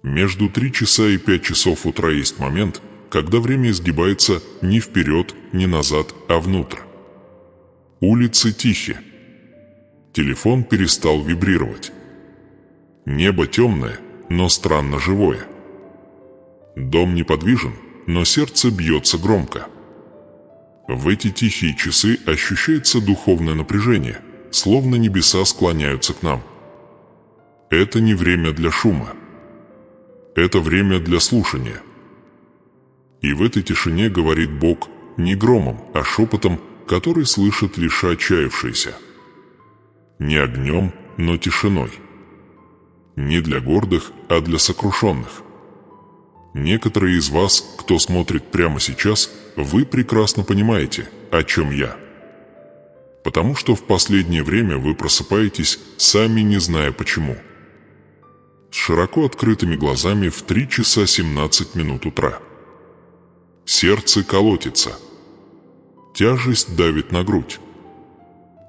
Между 3 часа и 5 часов утра есть момент, когда время изгибается не вперед, не назад, а внутрь. Улицы тихие. Телефон перестал вибрировать. Небо темное, но странно живое. Дом неподвижен, но сердце бьется громко. В эти тихие часы ощущается духовное напряжение, словно небеса склоняются к нам. Это не время для шума. Это время для слушания. И в этой тишине говорит Бог не громом, а шепотом, который слышат лишь отчаявшиеся. Не огнем, но тишиной. Не для гордых, а для сокрушенных. Некоторые из вас, кто смотрит прямо сейчас, вы прекрасно понимаете, о чем я. Потому что в последнее время вы просыпаетесь, сами не зная почему. С широко открытыми глазами в 3 часа 17 минут утра. Сердце колотится. Тяжесть давит на грудь.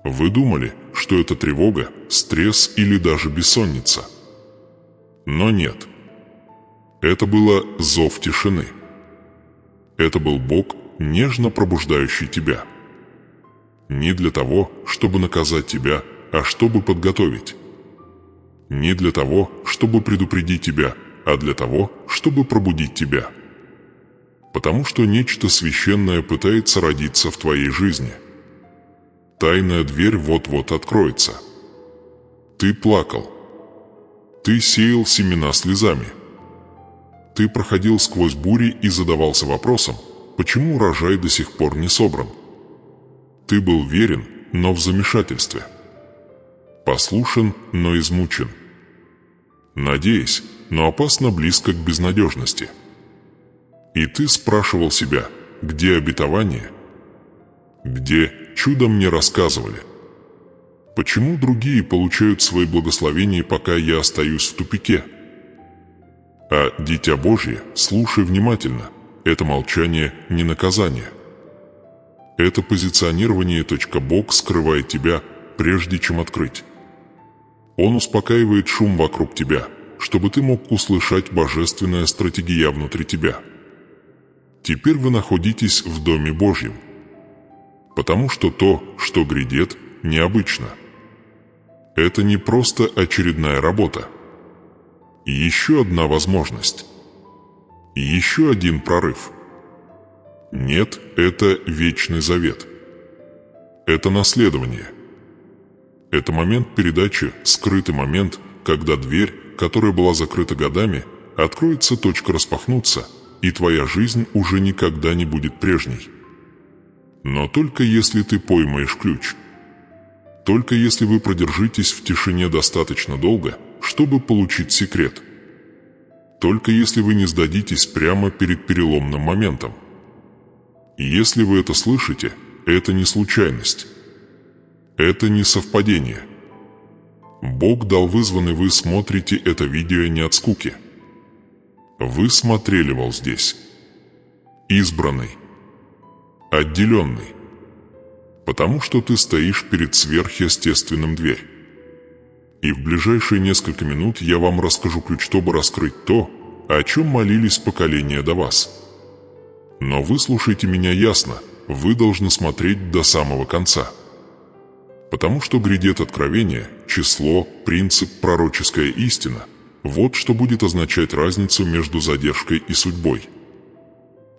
Вы думали, что это тревога, стресс или даже бессонница. Но нет. Это было зов тишины. Это был Бог, нежно пробуждающий тебя. Не для того, чтобы наказать тебя, а чтобы подготовить. Не для того, чтобы предупредить тебя, а для того, чтобы пробудить тебя. Потому что нечто священное пытается родиться в твоей жизни. Тайная дверь вот-вот откроется. Ты плакал. Ты сеял семена слезами. Ты проходил сквозь бури и задавался вопросом, почему урожай до сих пор не собран. Ты был верен, но в замешательстве. Послушен, но измучен. Надеясь, но опасно близко к безнадежности. И ты спрашивал себя, где обетование? Где чудо мне рассказывали? Почему другие получают свои благословения, пока я остаюсь в тупике? А, дитя Божье, слушай внимательно, это молчание не наказание. Это позиционирование. Бог скрывает тебя, прежде чем открыть. Он успокаивает шум вокруг тебя, чтобы ты мог услышать божественная стратегия внутри тебя. Теперь вы находитесь в Доме Божьем. Потому что то, что грядет, необычно. Это не просто очередная работа. И еще одна возможность. И еще один прорыв. Нет, это вечный завет. Это наследование. Это момент передачи, скрытый момент, когда дверь, которая была закрыта годами, откроется, распахнуться, и твоя жизнь уже никогда не будет прежней. Но только если ты поймаешь ключ. Только если вы продержитесь в тишине достаточно долго, чтобы получить секрет. Только если вы не сдадитесь прямо перед переломным моментом. И если вы это слышите, это не случайность. Это не совпадение. Бог дал вызванный, вы смотрите это видео не от скуки. Вы смотрели здесь. Избранный. Отделенный. Потому что ты стоишь перед сверхъестественным дверь. И в ближайшие несколько минут я вам расскажу ключ, чтобы раскрыть то, о чем молились поколения до вас. Но выслушайте меня ясно, вы должны смотреть до самого конца. Потому что грядет откровение, число, принцип, пророческая истина. Вот что будет означать разницу между задержкой и судьбой.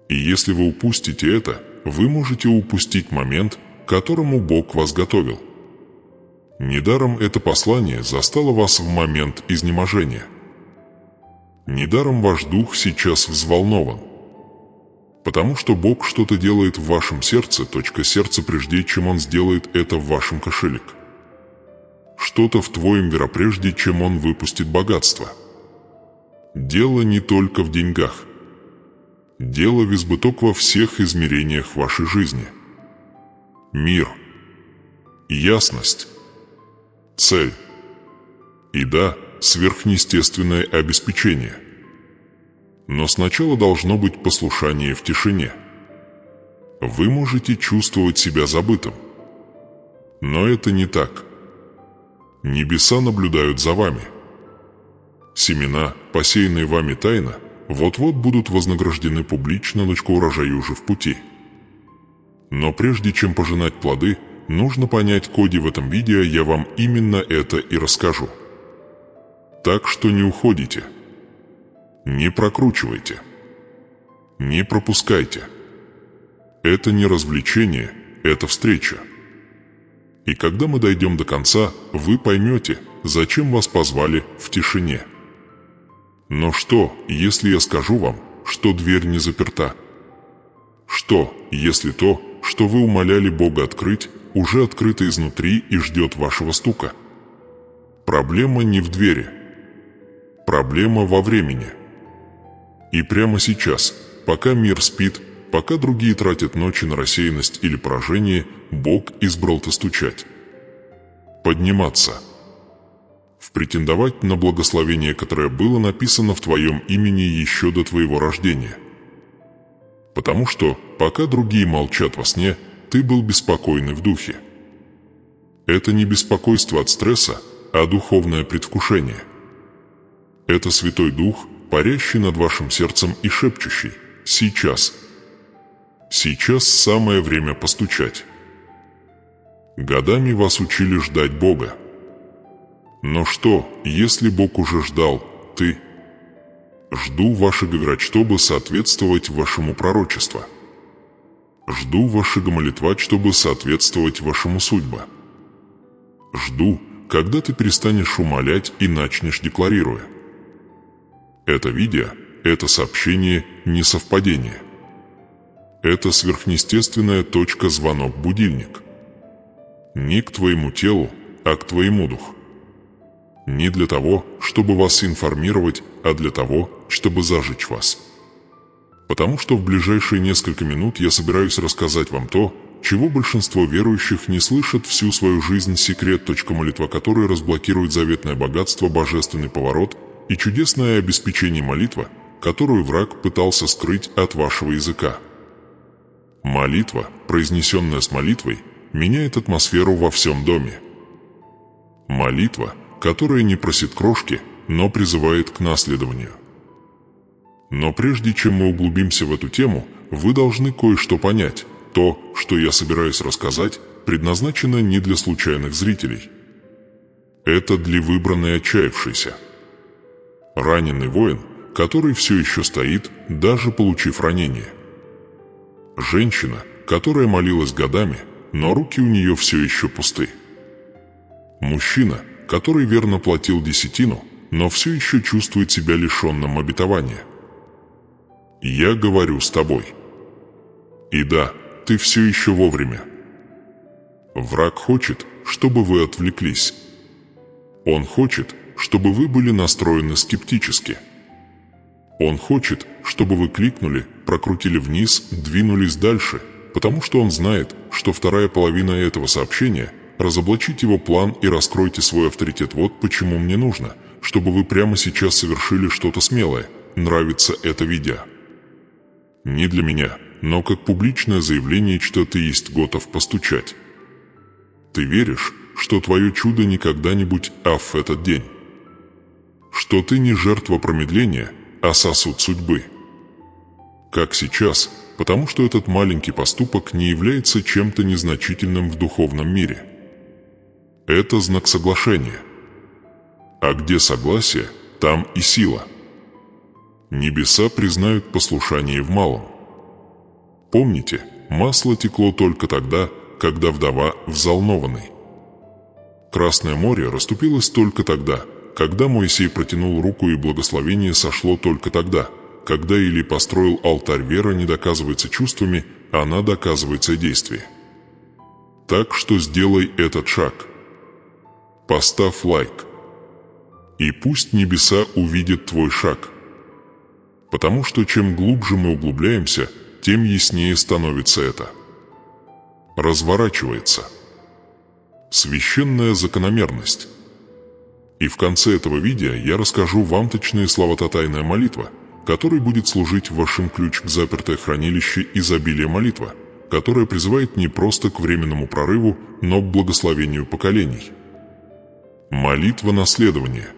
И если вы упустите это, вы можете упустить момент, к которому Бог вас готовил. Недаром это послание застало вас в момент изнеможения. Недаром ваш дух сейчас взволнован. Потому что Бог что-то делает в вашем сердце, сердце, прежде чем Он сделает это в вашем кошелек. Что-то в твоем вере, прежде чем Он выпустит богатство. Дело не только в деньгах. Дело в избыток во всех измерениях вашей жизни. Мир. Ясность. Цель. И да, сверхъестественное обеспечение. Но сначала должно быть послушание в тишине. Вы можете чувствовать себя забытым. Но это не так. Небеса наблюдают за вами. Семена, посеянные вами тайно, вот-вот будут вознаграждены публично, дочка урожая уже в пути. Но прежде чем пожинать плоды, нужно понять коди в этом видео, я вам именно это и расскажу. Так что не уходите, не прокручивайте, не пропускайте. Это не развлечение, это встреча. И когда мы дойдем до конца, вы поймете, зачем вас позвали в тишине. Но что, если я скажу вам, что дверь не заперта? Что, если то, что вы умоляли Бога открыть, уже открыто изнутри и ждет вашего стука? Проблема не в двери. Проблема во времени. И прямо сейчас, пока мир спит, пока другие тратят ночи на рассеянность или поражение, Бог избрал-то стучать. Подниматься. Претендовать на благословение, которое было написано в твоем имени еще до твоего рождения. Потому что, пока другие молчат во сне, ты был беспокойный в духе. Это не беспокойство от стресса, а духовное предвкушение. Это Святой Дух, парящий над вашим сердцем и шепчущий: «Сейчас». Сейчас самое время постучать. Годами вас учили ждать Бога. Но что, если Бог уже ждал, ты? Жду вашего играть, чтобы соответствовать вашему пророчеству. Жду вашего молитвать, чтобы соответствовать вашему судьбе. Жду, когда ты перестанешь умолять и начнешь декларируя. Это видео, это сообщение не совпадение. Это сверхъестественная точка, звонок, будильник. Не к твоему телу, а к твоему духу. Не для того, чтобы вас информировать, а для того, чтобы зажечь вас. Потому что в ближайшие несколько минут я собираюсь рассказать вам то, чего большинство верующих не слышат всю свою жизнь, секрет, молитва, которая разблокирует заветное богатство, божественный поворот и чудесное обеспечение молитва, которую враг пытался скрыть от вашего языка. Молитва, произнесенная с молитвой, меняет атмосферу во всем доме. Молитва, которая не просит крошки, но призывает к наследованию. Но прежде чем мы углубимся в эту тему, вы должны кое-что понять. То, что я собираюсь рассказать, предназначено не для случайных зрителей. Это для выбранной отчаявшейся. Раненый воин, который все еще стоит, даже получив ранение. Женщина, которая молилась годами, но руки у нее все еще пусты. Мужчина, который верно платил десятину, но все еще чувствует себя лишенным обетования. Я говорю с тобой. И да, ты все еще вовремя. Враг хочет, чтобы вы отвлеклись. Он хочет, чтобы вы были настроены скептически. Он хочет, чтобы вы кликнули, прокрутили вниз, двинулись дальше, потому что он знает, что вторая половина этого сообщения – разоблачить его план и раскройте свой авторитет. Вот почему мне нужно, чтобы вы прямо сейчас совершили что-то смелое. Нравится это видео? Не для меня, но как публичное заявление, что ты есть готов постучать. Ты веришь, что твое чудо не когда-нибудь, а в этот день? Что ты не жертва промедления, а сосуд судьбы? Как сейчас, потому что этот маленький поступок не является чем-то незначительным в духовном мире. Это знак соглашения. А где согласие, там и сила. Небеса признают послушание в малом. Помните, масло текло только тогда, когда вдова взволнованной. Красное море расступилось только тогда, когда Моисей протянул руку, и благословение сошло только тогда, когда Илий построил алтарь. Вера не доказывается чувствами, она доказывается действием. Так что сделай этот шаг. Поставь лайк. И пусть небеса увидят твой шаг. Потому что чем глубже мы углубляемся, тем яснее становится это. Разворачивается. Священная закономерность. И в конце этого видео я расскажу вам точные слова «Тайная молитва», который будет служить вашим ключ к запертое хранилище изобилия молитва, которая призывает не просто к временному прорыву, но к благословению поколений. Молитва наследования.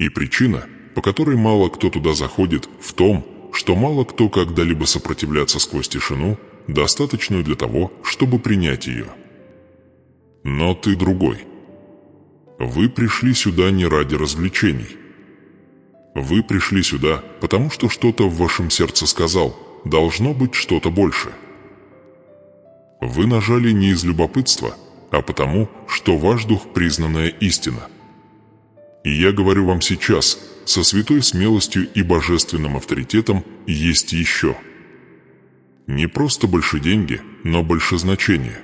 И причина, по которой мало кто туда заходит, в том, что мало кто когда-либо сопротивляться сквозь тишину, достаточную для того, чтобы принять ее. Но ты другой. Вы пришли сюда не ради развлечений. Вы пришли сюда, потому что что-то в вашем сердце сказал, должно быть что-то большее. Вы нажали не из любопытства, а потому, что ваш дух – признанная истина. И я говорю вам сейчас, со святой смелостью и божественным авторитетом, есть еще. Не просто больше деньги, но больше значения.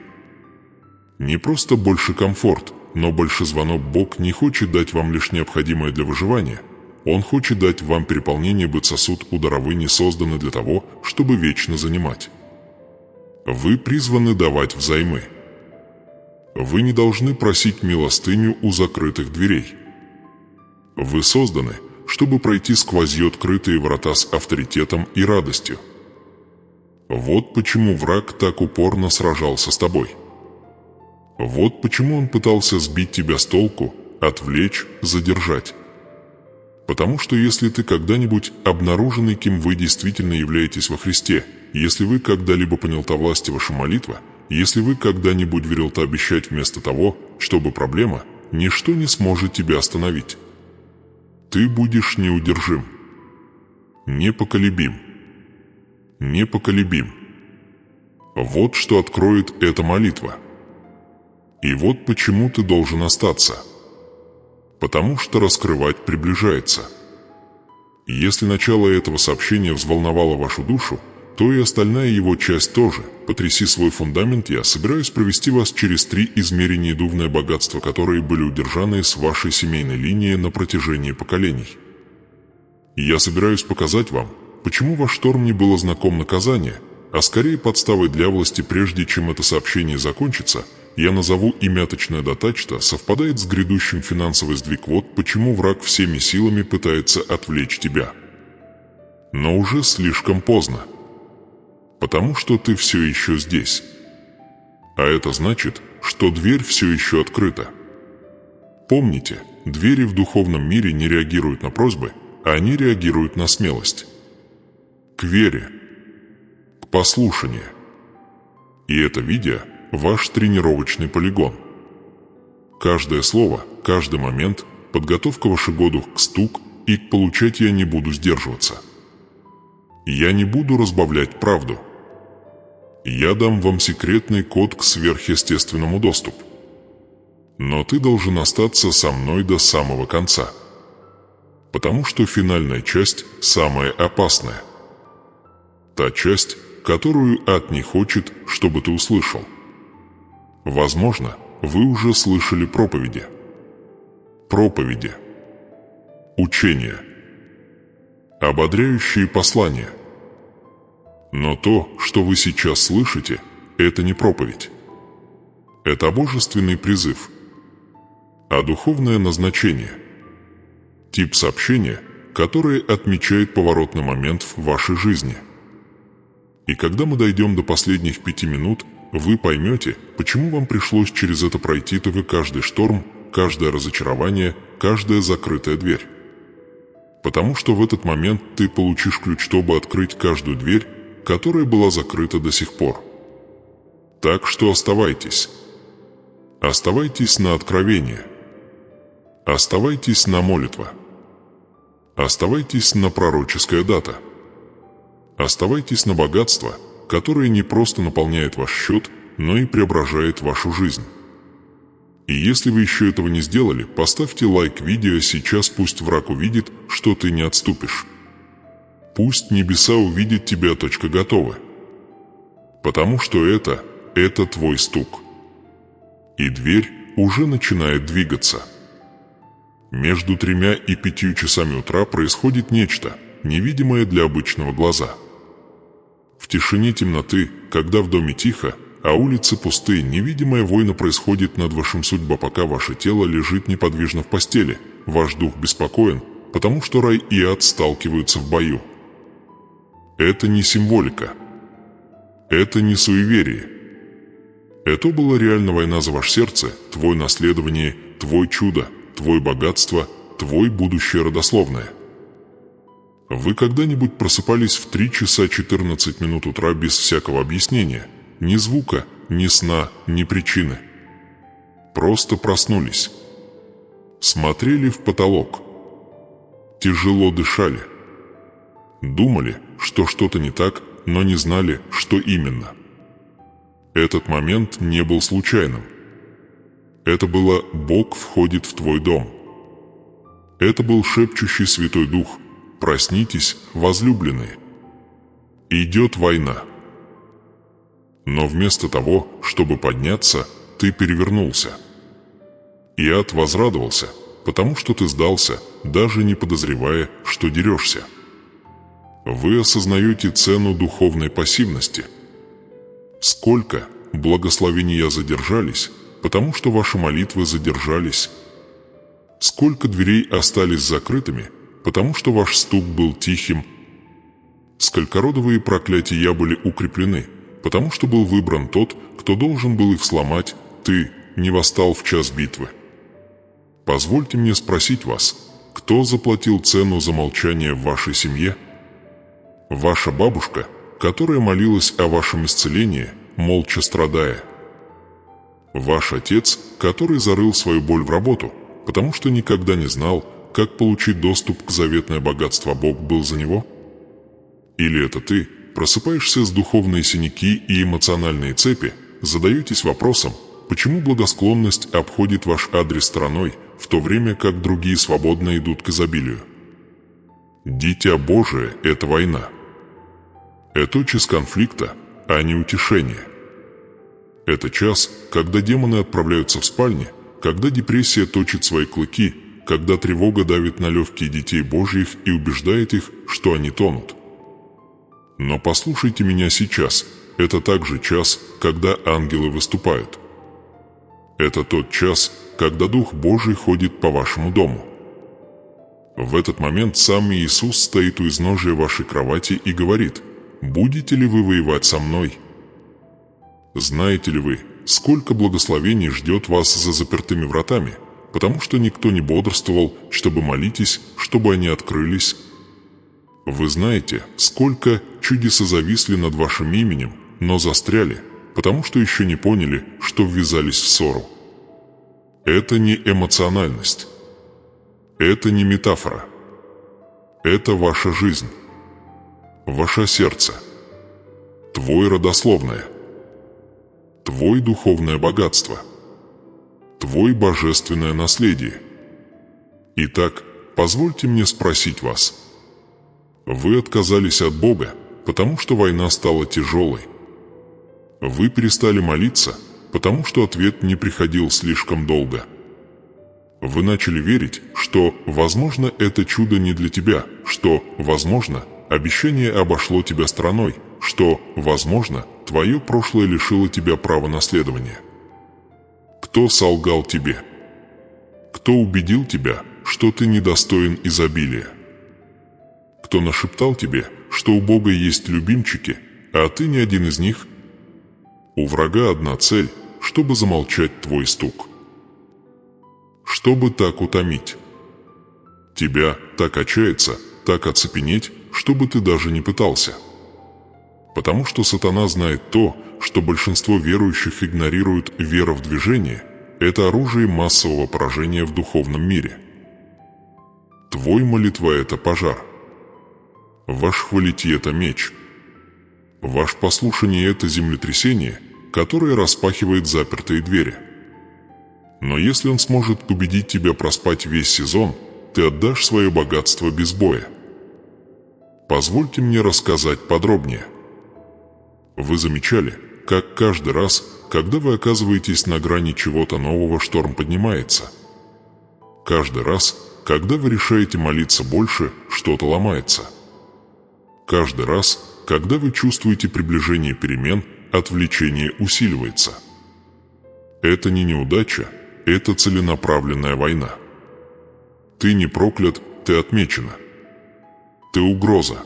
Не просто больше комфорт, но больше звонок. Бог не хочет дать вам лишь необходимое для выживания. Он хочет дать вам переполнение, быть сосуд у даровы не созданы для того, чтобы вечно занимать. Вы призваны давать взаймы. Вы не должны просить милостыню у закрытых дверей. Вы созданы, чтобы пройти сквозь ее открытые врата с авторитетом и радостью. Вот почему враг так упорно сражался с тобой. Вот почему он пытался сбить тебя с толку, отвлечь, задержать. Потому что если ты когда-нибудь обнаруженный, кем вы действительно являетесь во Христе, если вы когда-либо понял та власти ваша молитва, если вы когда-нибудь верил то обещать вместо того, чтобы проблема, ничто не сможет тебя остановить. Ты будешь неудержим, непоколебим, непоколебим. Вот что откроет эта молитва. И вот почему ты должен остаться. Потому что раскрывать приближается. Если начало этого сообщения взволновало вашу душу, то и остальная его часть тоже. Потряси свой фундамент, я собираюсь провести вас через 3 измерения духовное богатство, которые были удержаны с вашей семейной линии на протяжении поколений. И я собираюсь показать вам, почему ваш шторм не было знаком наказание, а скорее подставой для власти. Прежде чем это сообщение закончится, я назову имя точное датачта, совпадает с грядущим финансовый сдвиг. Вот почему враг всеми силами пытается отвлечь тебя. Но уже слишком поздно. Потому что ты все еще здесь. А это значит, что дверь все еще открыта. Помните, двери в духовном мире не реагируют на просьбы, а они реагируют на смелость. К вере. К послушанию. И это видео – ваш тренировочный полигон. Каждое слово, каждый момент – подготовка вашего году к стук, и к получать я не буду сдерживаться. Я не буду разбавлять правду. Я дам вам секретный код к сверхъестественному доступу. Но ты должен остаться со мной до самого конца. Потому что финальная часть самая опасная. Та часть, которую ад не хочет, чтобы ты услышал. Возможно, вы уже слышали проповеди. Проповеди. Учения. Ободряющие послания. Но то, что вы сейчас слышите, это не проповедь. Это божественный призыв. А духовное назначение. Тип сообщения, которое отмечает поворотный момент в вашей жизни. И когда мы дойдем до последних 5 минут, вы поймете, почему вам пришлось через это пройти. То вы каждый шторм, каждое разочарование, каждая закрытая дверь. Потому что в этот момент ты получишь ключ, чтобы открыть каждую дверь, которая была закрыта до сих пор. Так что оставайтесь. Оставайтесь на откровение. Оставайтесь на молитва. Оставайтесь на пророческая дата. Оставайтесь на богатство, которое не просто наполняет ваш счет, но и преображает вашу жизнь. И если вы еще этого не сделали, поставьте лайк видео сейчас, пусть враг увидит, что ты не отступишь. Пусть небеса увидят тебя. Готовы. Потому что это твой стук. И дверь уже начинает двигаться. Между 3 и 5 часами утра происходит нечто, невидимое для обычного глаза. В тишине темноты, когда в доме тихо, а улицы пусты, невидимая война происходит над вашим судьбой, пока ваше тело лежит неподвижно в постели. Ваш дух беспокоен, потому что рай и ад сталкиваются в бою. Это не символика. Это не суеверие. Это была реальная война за ваше сердце, твое наследование, твое чудо, твое богатство, твой будущее родословное. Вы когда-нибудь просыпались в 3 часа 14 минут утра без всякого объяснения? Ни звука, ни сна, ни причины. Просто проснулись. Смотрели в потолок. Тяжело дышали. Думали, что что-то не так, но не знали, что именно. Этот момент не был случайным. Это было «Бог входит в твой дом». Это был шепчущий Святой Дух: «Проснитесь, возлюбленные. Идет война». Но вместо того, чтобы подняться, ты перевернулся. И ад возрадовался, потому что ты сдался, даже не подозревая, что дерешься. Вы осознаете цену духовной пассивности. Сколько благословения задержались, потому что ваши молитвы задержались. Сколько дверей остались закрытыми, потому что ваш стук был тихим. Сколькородовые проклятия были укреплены, потому что был выбран тот, кто должен был их сломать, ты не восстал в час битвы. Позвольте мне спросить вас, кто заплатил цену за молчание в вашей семье? Ваша бабушка, которая молилась о вашем исцелении, молча страдая. Ваш отец, который зарыл свою боль в работу, потому что никогда не знал, как получить доступ к заветное богатство, Бог был за него? Или это ты просыпаешься с духовной синяки и эмоциональные цепи, задаетесь вопросом, почему благосклонность обходит ваш адрес стороной, в то время как другие свободно идут к изобилию? Дитя Божие – это война. Это час конфликта, а не утешение. Это час, когда демоны отправляются в спальни, когда депрессия точит свои клыки, когда тревога давит на легкие детей Божьих и убеждает их, что они тонут. Но послушайте меня сейчас, это также час, когда ангелы выступают. Это тот час, когда Дух Божий ходит по вашему дому. В этот момент сам Иисус стоит у изножия вашей кровати и говорит: «Будете ли вы воевать со мной?» Знаете ли вы, сколько благословений ждет вас за запертыми вратами, потому что никто не бодрствовал, чтобы молитесь, чтобы они открылись? Вы знаете, сколько чудеса зависли над вашим именем, но застряли, потому что еще не поняли, что ввязались в ссору. Это не эмоциональность. Это не метафора. Это ваша жизнь. Ваше сердце. Твой родословное. Твой духовное богатство. Твой божественное наследие. Итак, позвольте мне спросить вас. Вы отказались от Бога, потому что война стала тяжелой. Вы перестали молиться, потому что ответ не приходил слишком долго. Вы начали верить, что, возможно, это чудо не для тебя, что, возможно, обещание обошло тебя стороной, что, возможно, твое прошлое лишило тебя права наследования. Кто солгал тебе? Кто убедил тебя, что ты недостоин изобилия? Кто нашептал тебе, что у Бога есть любимчики, а ты не один из них? У врага одна цель, чтобы замолчать твой стук. Чтобы так утомить. Тебя так отчаяться, так оцепенеть, чтобы ты даже не пытался. Потому что сатана знает то, что большинство верующих игнорируют. Вера в движение – это оружие массового поражения в духовном мире. Твой молитва – это пожар. Ваш хвалитие – это меч. Ваше послушание – это землетрясение, которое распахивает запертые двери. Но если он сможет победить тебя проспать весь сезон, ты отдашь свое богатство без боя. Позвольте мне рассказать подробнее. Вы замечали, как каждый раз, когда вы оказываетесь на грани чего-то нового, шторм поднимается? Каждый раз, когда вы решаете молиться больше, что-то ломается. Каждый раз, когда вы чувствуете приближение перемен, отвлечение усиливается. Это не неудача, это целенаправленная война. Ты не проклят, ты отмечена. Ты угроза.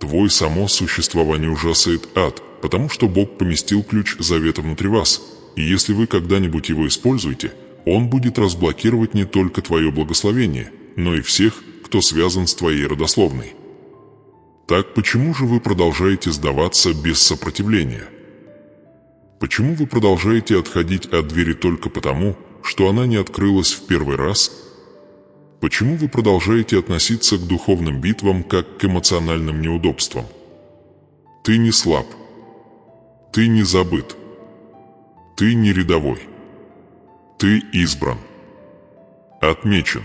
Твое само существование ужасает ад, потому что Бог поместил ключ завета внутри вас, и если вы когда-нибудь его используете, Он будет разблокировать не только твое благословение, но и всех, кто связан с твоей родословной. Так почему же вы продолжаете сдаваться без сопротивления? Почему вы продолжаете отходить от двери только потому, что она не открылась в первый раз? Почему вы продолжаете относиться к духовным битвам как к эмоциональным неудобствам? Ты не слаб. Ты не забыт. Ты не рядовой. Ты избран. Отмечен.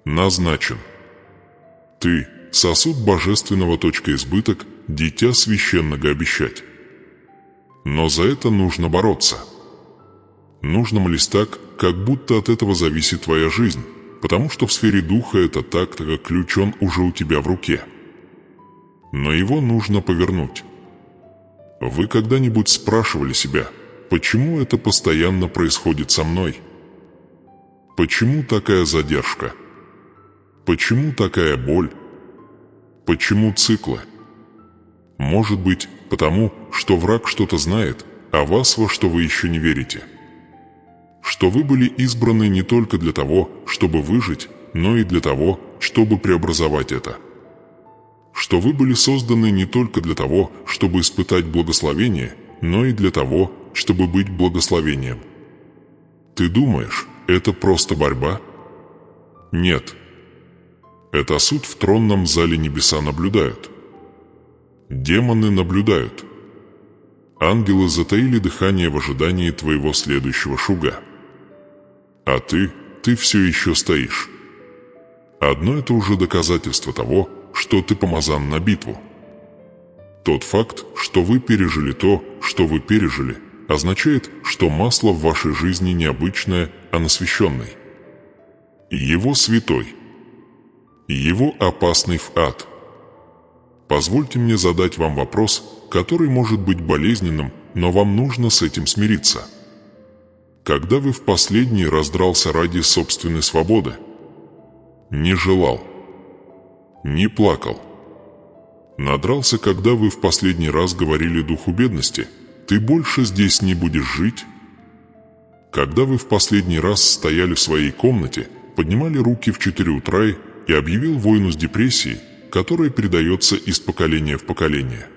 Назначен. Ты – сосуд божественного. Избыток, дитя священного обещать. Но за это нужно бороться. Нужно молиться так, как будто от этого зависит твоя жизнь, потому что в сфере духа это так, как ключ он уже у тебя в руке. Но его нужно повернуть. Вы когда-нибудь спрашивали себя, почему это постоянно происходит со мной? Почему такая задержка? Почему такая боль? Почему циклы? Может быть, потому, что враг что-то знает о вас, во что вы еще не верите. Что вы были избраны не только для того, чтобы выжить, но и для того, чтобы преобразовать это. Что вы были созданы не только для того, чтобы испытать благословение, но и для того, чтобы быть благословением. Ты думаешь, это просто борьба? Нет. Это суд в тронном зале. Небеса наблюдают. Демоны наблюдают. Ангелы затаили дыхание в ожидании твоего следующего шуга. А ты все еще стоишь. Одно это уже доказательство того, что ты помазан на битву. Тот факт, что вы пережили то, что вы пережили, означает, что масло в вашей жизни необычное, а насыщенный. Его святой. Его опасный в ад. Позвольте мне задать вам вопрос, который может быть болезненным, но вам нужно с этим смириться. Когда вы в последний раз дрался ради собственной свободы? Не желал. Не плакал. Надрался, когда вы в последний раз говорили духу бедности: «Ты больше здесь не будешь жить»? Когда вы в последний раз стояли в своей комнате, поднимали руки в 4 утра и объявил войну с депрессией, которая передается из поколения в поколение?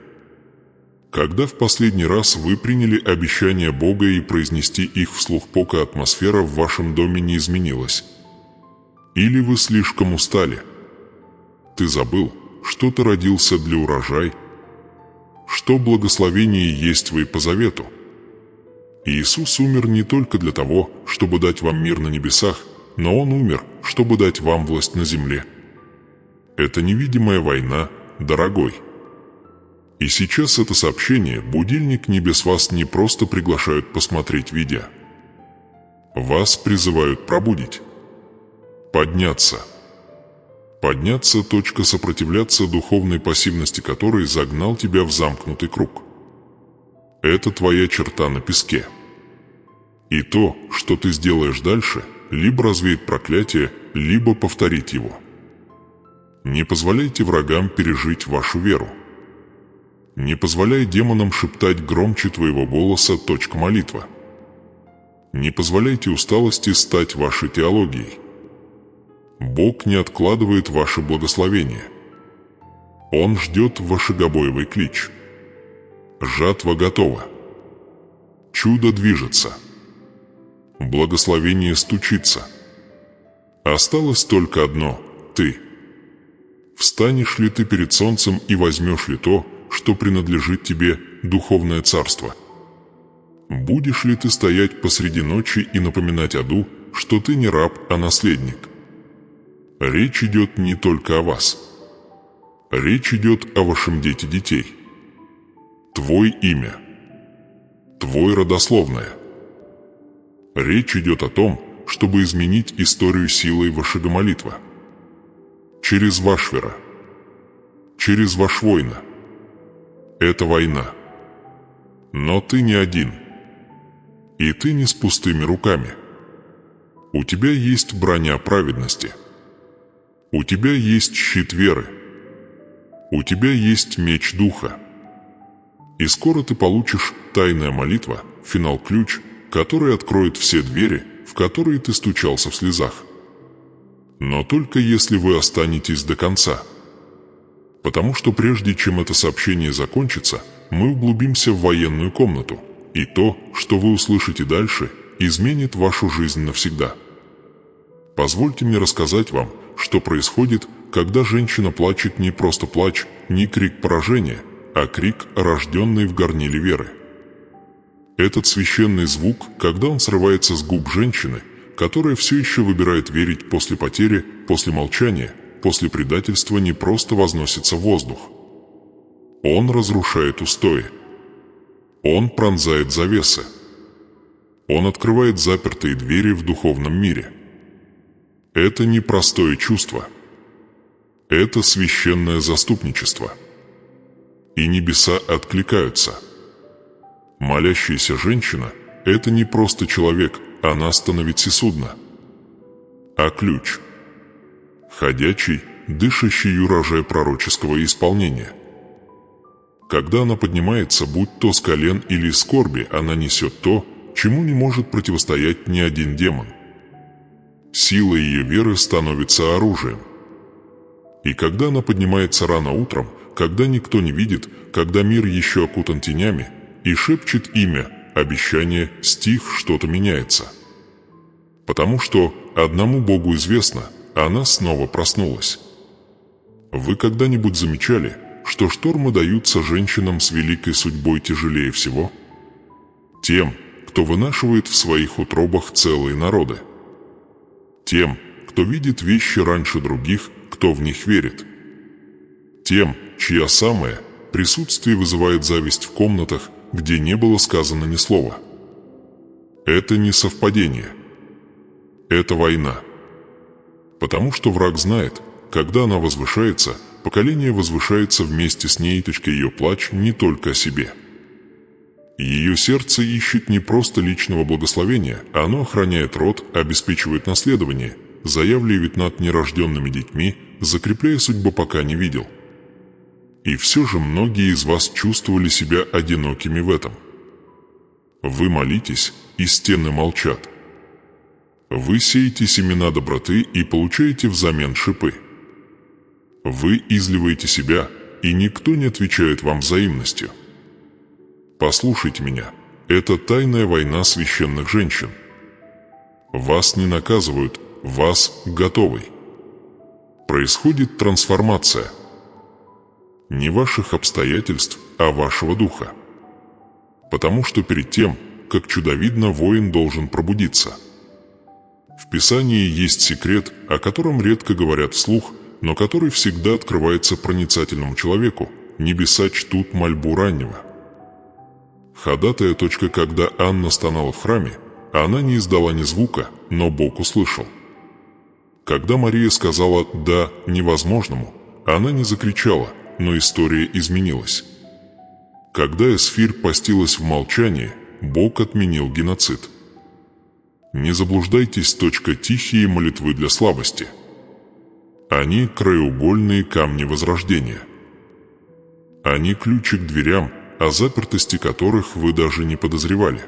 Когда в последний раз вы приняли обещания Бога и произнести их вслух, пока атмосфера в вашем доме не изменилась? Или вы слишком устали? Ты забыл, что ты родился для урожая? Что благословение есть вы по завету? Иисус умер не только для того, чтобы дать вам мир на небесах, но Он умер, чтобы дать вам власть на земле. Это невидимая война, дорогой. И сейчас это сообщение, будильник небес, вас не просто приглашают посмотреть видео. Вас призывают пробудить. Подняться. Подняться. Сопротивляться духовной пассивности, которой загнал тебя в замкнутый круг. Это твоя черта на песке. И то, что ты сделаешь дальше, либо развеет проклятие, либо повторит его. Не позволяйте врагам пережить вашу веру. Не позволяй демонам шептать громче твоего голоса. Молитва. Не позволяйте усталости стать вашей теологией. Бог не откладывает ваше благословение. Он ждет вашегобоевый клич. Жатва готова. Чудо движется. Благословение стучится. Осталось только одно – ты. Встанешь ли ты перед солнцем и возьмешь ли то, что принадлежит тебе, духовное царство? Будешь ли ты стоять посреди ночи и напоминать аду, что ты не раб, а наследник? Речь идет не только о вас. Речь идет о вашем дети детей. Твой имя. Твой родословное. Речь идет о том, чтобы изменить историю силой вашего молитва. Через ваш вера. Через ваш воина. Это война. Но ты не один. И ты не с пустыми руками. У тебя есть броня праведности. У тебя есть щит веры. У тебя есть меч духа. И скоро ты получишь тайная молитва, финал-ключ, который откроет все двери, в которые ты стучался в слезах. Но только если вы останетесь до конца. Потому что прежде чем это сообщение закончится, мы углубимся в военную комнату, и то, что вы услышите дальше, изменит вашу жизнь навсегда. Позвольте мне рассказать вам, что происходит, когда женщина плачет не просто плач, не крик поражения, а крик, рожденный в горниле веры. Этот священный звук, когда он срывается с губ женщины, которая все еще выбирает верить после потери, после молчания, после предательства, не просто возносится в воздух. Он разрушает устои. Он пронзает завесы. Он открывает запертые двери в духовном мире. Это не простое чувство. Это священное заступничество. И небеса откликаются. Молящаяся женщина – это не просто человек, она становится судно, а ключ. Ходячий, дышащий урожай пророческого исполнения. Когда она поднимается, будь то с колен или из скорби, она несет то, чему не может противостоять ни один демон. Сила ее веры становится оружием. И когда она поднимается рано утром, когда никто не видит, когда мир еще окутан тенями, и шепчет имя, обещание, стих, что-то меняется. Потому что одному Богу известно, она снова проснулась. Вы когда-нибудь замечали, что штормы даются женщинам с великой судьбой тяжелее всего? Тем, кто вынашивает в своих утробах целые народы. Тем, кто видит вещи раньше других, кто в них верит. Тем, чья самое присутствие вызывает зависть в комнатах, где не было сказано ни слова. Это не совпадение. Это война. Потому что враг знает, когда она возвышается, поколение возвышается вместе с ней, ее плач не только о себе. Ее сердце ищет не просто личного благословения, оно охраняет род, обеспечивает наследование, заявляет над нерожденными детьми, закрепляя судьбу, пока не видел. И все же многие из вас чувствовали себя одинокими в этом. Вы молитесь, и стены молчат. Вы сеете семена доброты и получаете взамен шипы. Вы изливаете себя, и никто не отвечает вам взаимностью. Послушайте меня, это тайная война священных женщин. Вас не наказывают, вас готовый. Происходит трансформация. Не ваших обстоятельств, а вашего духа. Потому что перед тем, как чудовидно, воин должен пробудиться. В Писании есть секрет, о котором редко говорят вслух, но который всегда открывается проницательному человеку. Небеса чтут мольбу раннего. Ходатая. Когда Анна стонала в храме, она не издала ни звука, но Бог услышал. Когда Мария сказала «да» невозможному, она не закричала, но история изменилась. Когда Эсфирь постилась в молчании, Бог отменил геноцид. Не заблуждайтесь. Тихие молитвы для слабости. Они краеугольные камни возрождения. Они ключи к дверям, о запертости которых вы даже не подозревали.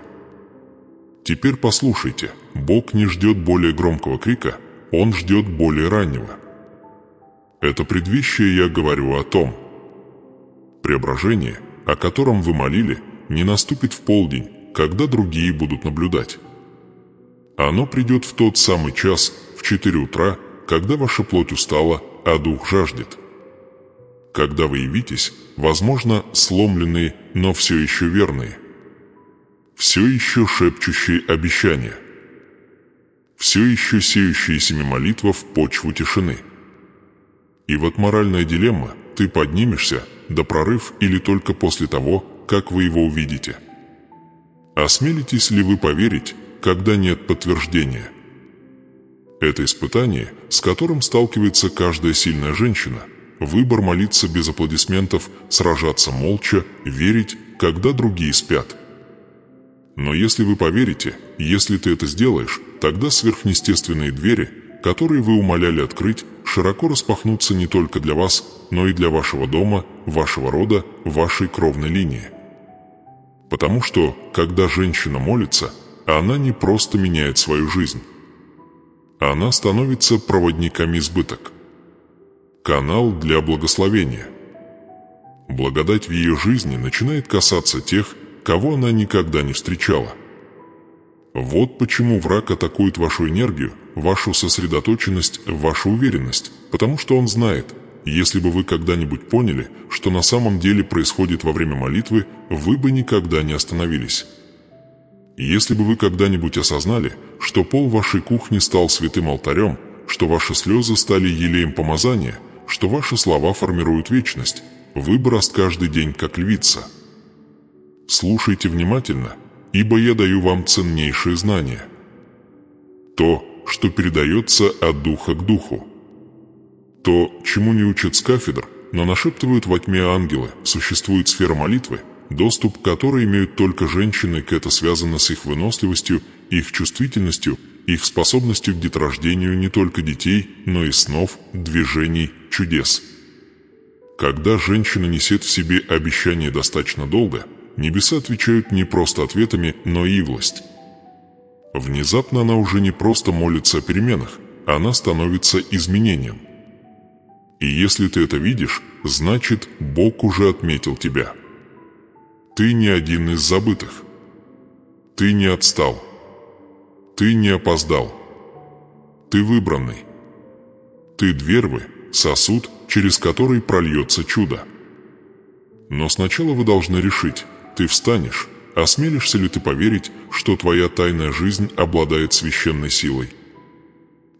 Теперь послушайте, Бог не ждет более громкого крика, Он ждет более раннего. Это предвещие я говорю о том. Преображение, о котором вы молили, не наступит в полдень, когда другие будут наблюдать. Оно придет в тот самый час, в 4 утра, когда ваша плоть устала, а дух жаждет. Когда вы явитесь, возможно, сломленные, но все еще верные. Все еще шепчущие обещания. Все еще сеющие семи молитва в почву тишины. И вот моральная дилемма: ты поднимешься, да прорыв, или только после того, как вы его увидите. Осмелитесь ли вы поверить, когда нет подтверждения? Это испытание, с которым сталкивается каждая сильная женщина. Выбор молиться без аплодисментов, сражаться молча, верить, когда другие спят. Но если вы поверите, если ты это сделаешь, тогда сверхъестественные двери, которые вы умоляли открыть, широко распахнутся не только для вас, но и для вашего дома, вашего рода, вашей кровной линии. Потому что, когда женщина молится, она не просто меняет свою жизнь. Она становится проводником избыток. Канал для благословения. Благодать в ее жизни начинает касаться тех, кого она никогда не встречала. Вот почему враг атакует вашу энергию, вашу сосредоточенность, вашу уверенность, потому что он знает, если бы вы когда-нибудь поняли, что на самом деле происходит во время молитвы, вы бы никогда не остановились. Если бы вы когда-нибудь осознали, что пол вашей кухни стал святым алтарем, что ваши слезы стали елеем помазания, что ваши слова формируют вечность, вы бы росли каждый день как львица. Слушайте внимательно, ибо я даю вам ценнейшие знания. То, что передается от духа к духу. То, чему не учат с кафедр, но нашептывают во тьме ангелы, существует сфера молитвы, доступ к которой имеют только женщины, это связано с их выносливостью, их чувствительностью, их способностью к деторождению не только детей, но и снов, движений, чудес. Когда женщина несет в себе обещание достаточно долго, небеса отвечают не просто ответами, но и власть. Внезапно она уже не просто молится о переменах, она становится изменением. И если ты это видишь, значит, Бог уже отметил тебя. Ты не один из забытых. Ты не отстал. Ты не опоздал. Ты выбранный. Ты дверь, сосуд, через который прольется чудо. Но сначала вы должны решить, ты встанешь, осмелишься ли ты поверить, что твоя тайная жизнь обладает священной силой?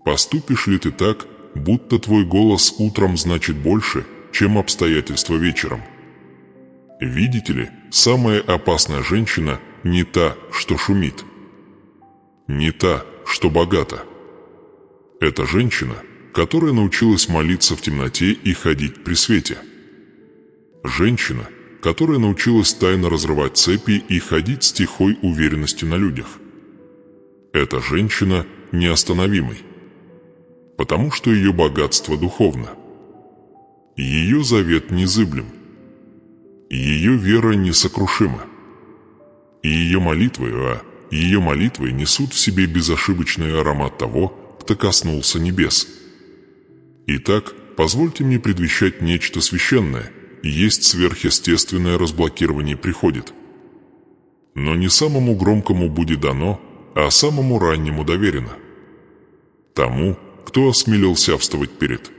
Поступишь ли ты так, будто твой голос утром значит больше, чем обстоятельства вечером? Видите ли, самая опасная женщина не та, что шумит. Не та, что богата. Это женщина, которая научилась молиться в темноте и ходить при свете. Женщина, которая научилась тайно разрывать цепи и ходить с тихой уверенностью на людях. Эта женщина неостановимой, потому что ее богатство духовно. Ее завет незыблем. Ее вера несокрушима. И ее молитвы несут в себе безошибочный аромат того, кто коснулся небес. Итак, позвольте мне предвещать нечто священное. Есть сверхъестественное разблокирование приходит. Но не самому громкому будет дано, а самому раннему доверено. Тому, кто осмелился вставать перед.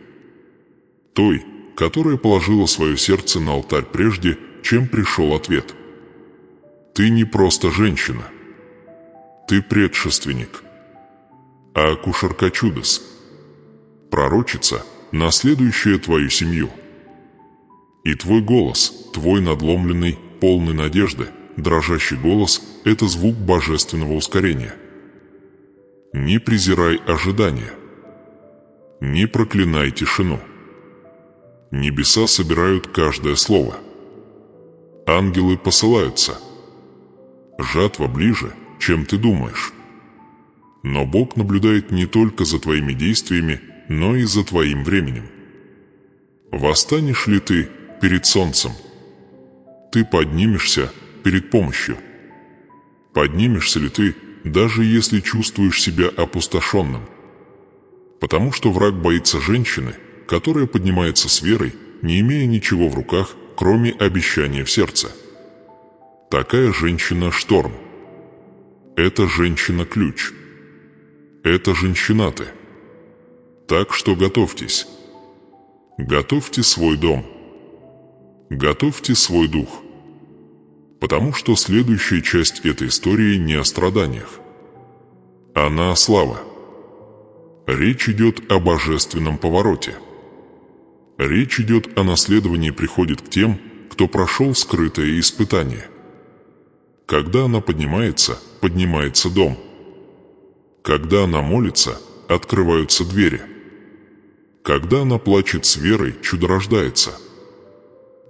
Той, которая положила свое сердце на алтарь прежде, чем пришел ответ. Ты не просто женщина. Ты предшественник. А акушерка чудес. Пророчица, наследующая твою семью. И твой голос, твой надломленный, полный надежды, дрожащий голос – это звук божественного ускорения. Не презирай ожидания. Не проклинай тишину. Небеса собирают каждое слово. Ангелы посылаются. Жатва ближе, чем ты думаешь. Но Бог наблюдает не только за твоими действиями, но и за твоим временем. Восстанешь ли ты перед солнцем? Ты поднимешься перед помощью. Поднимешься ли ты, даже если чувствуешь себя опустошенным? Потому что враг боится женщины, которая поднимается с верой, не имея ничего в руках, кроме обещания в сердце. Такая женщина – шторм. Эта женщина – ключ. Это женщина ты. Так что готовьтесь. Готовьте свой дом. Готовьте свой дух. Потому что следующая часть этой истории не о страданиях. Она о славе. Речь идет о божественном повороте. Речь идет о наследовании приходит к тем, кто прошел скрытое испытание. Когда она поднимается, поднимается дом. Когда она молится, открываются двери. Когда она плачет с верой, чудо рождается.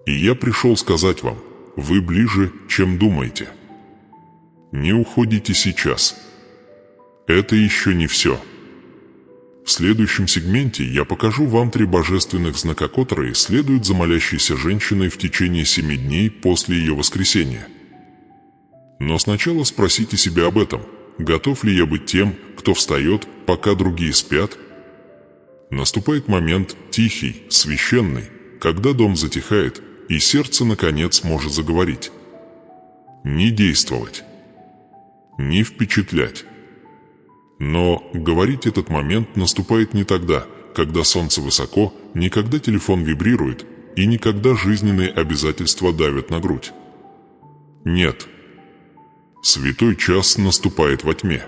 И я пришел сказать вам, вы ближе, чем думаете. Не уходите сейчас. Это еще не все. В следующем сегменте я покажу вам 3 божественных знака, которые следуют за молящейся женщиной в течение 7 дней после ее воскресения. Но сначала спросите себя об этом. готов ли я быть тем, кто встает, пока другие спят? Наступает момент тихий, священный, когда дом затихает, и сердце, наконец, может заговорить. Не действовать. Не впечатлять. Но говорить этот момент наступает не тогда, когда солнце высоко, не когда телефон вибрирует, и не когда жизненные обязательства давят на грудь. Нет. Святой час наступает во тьме.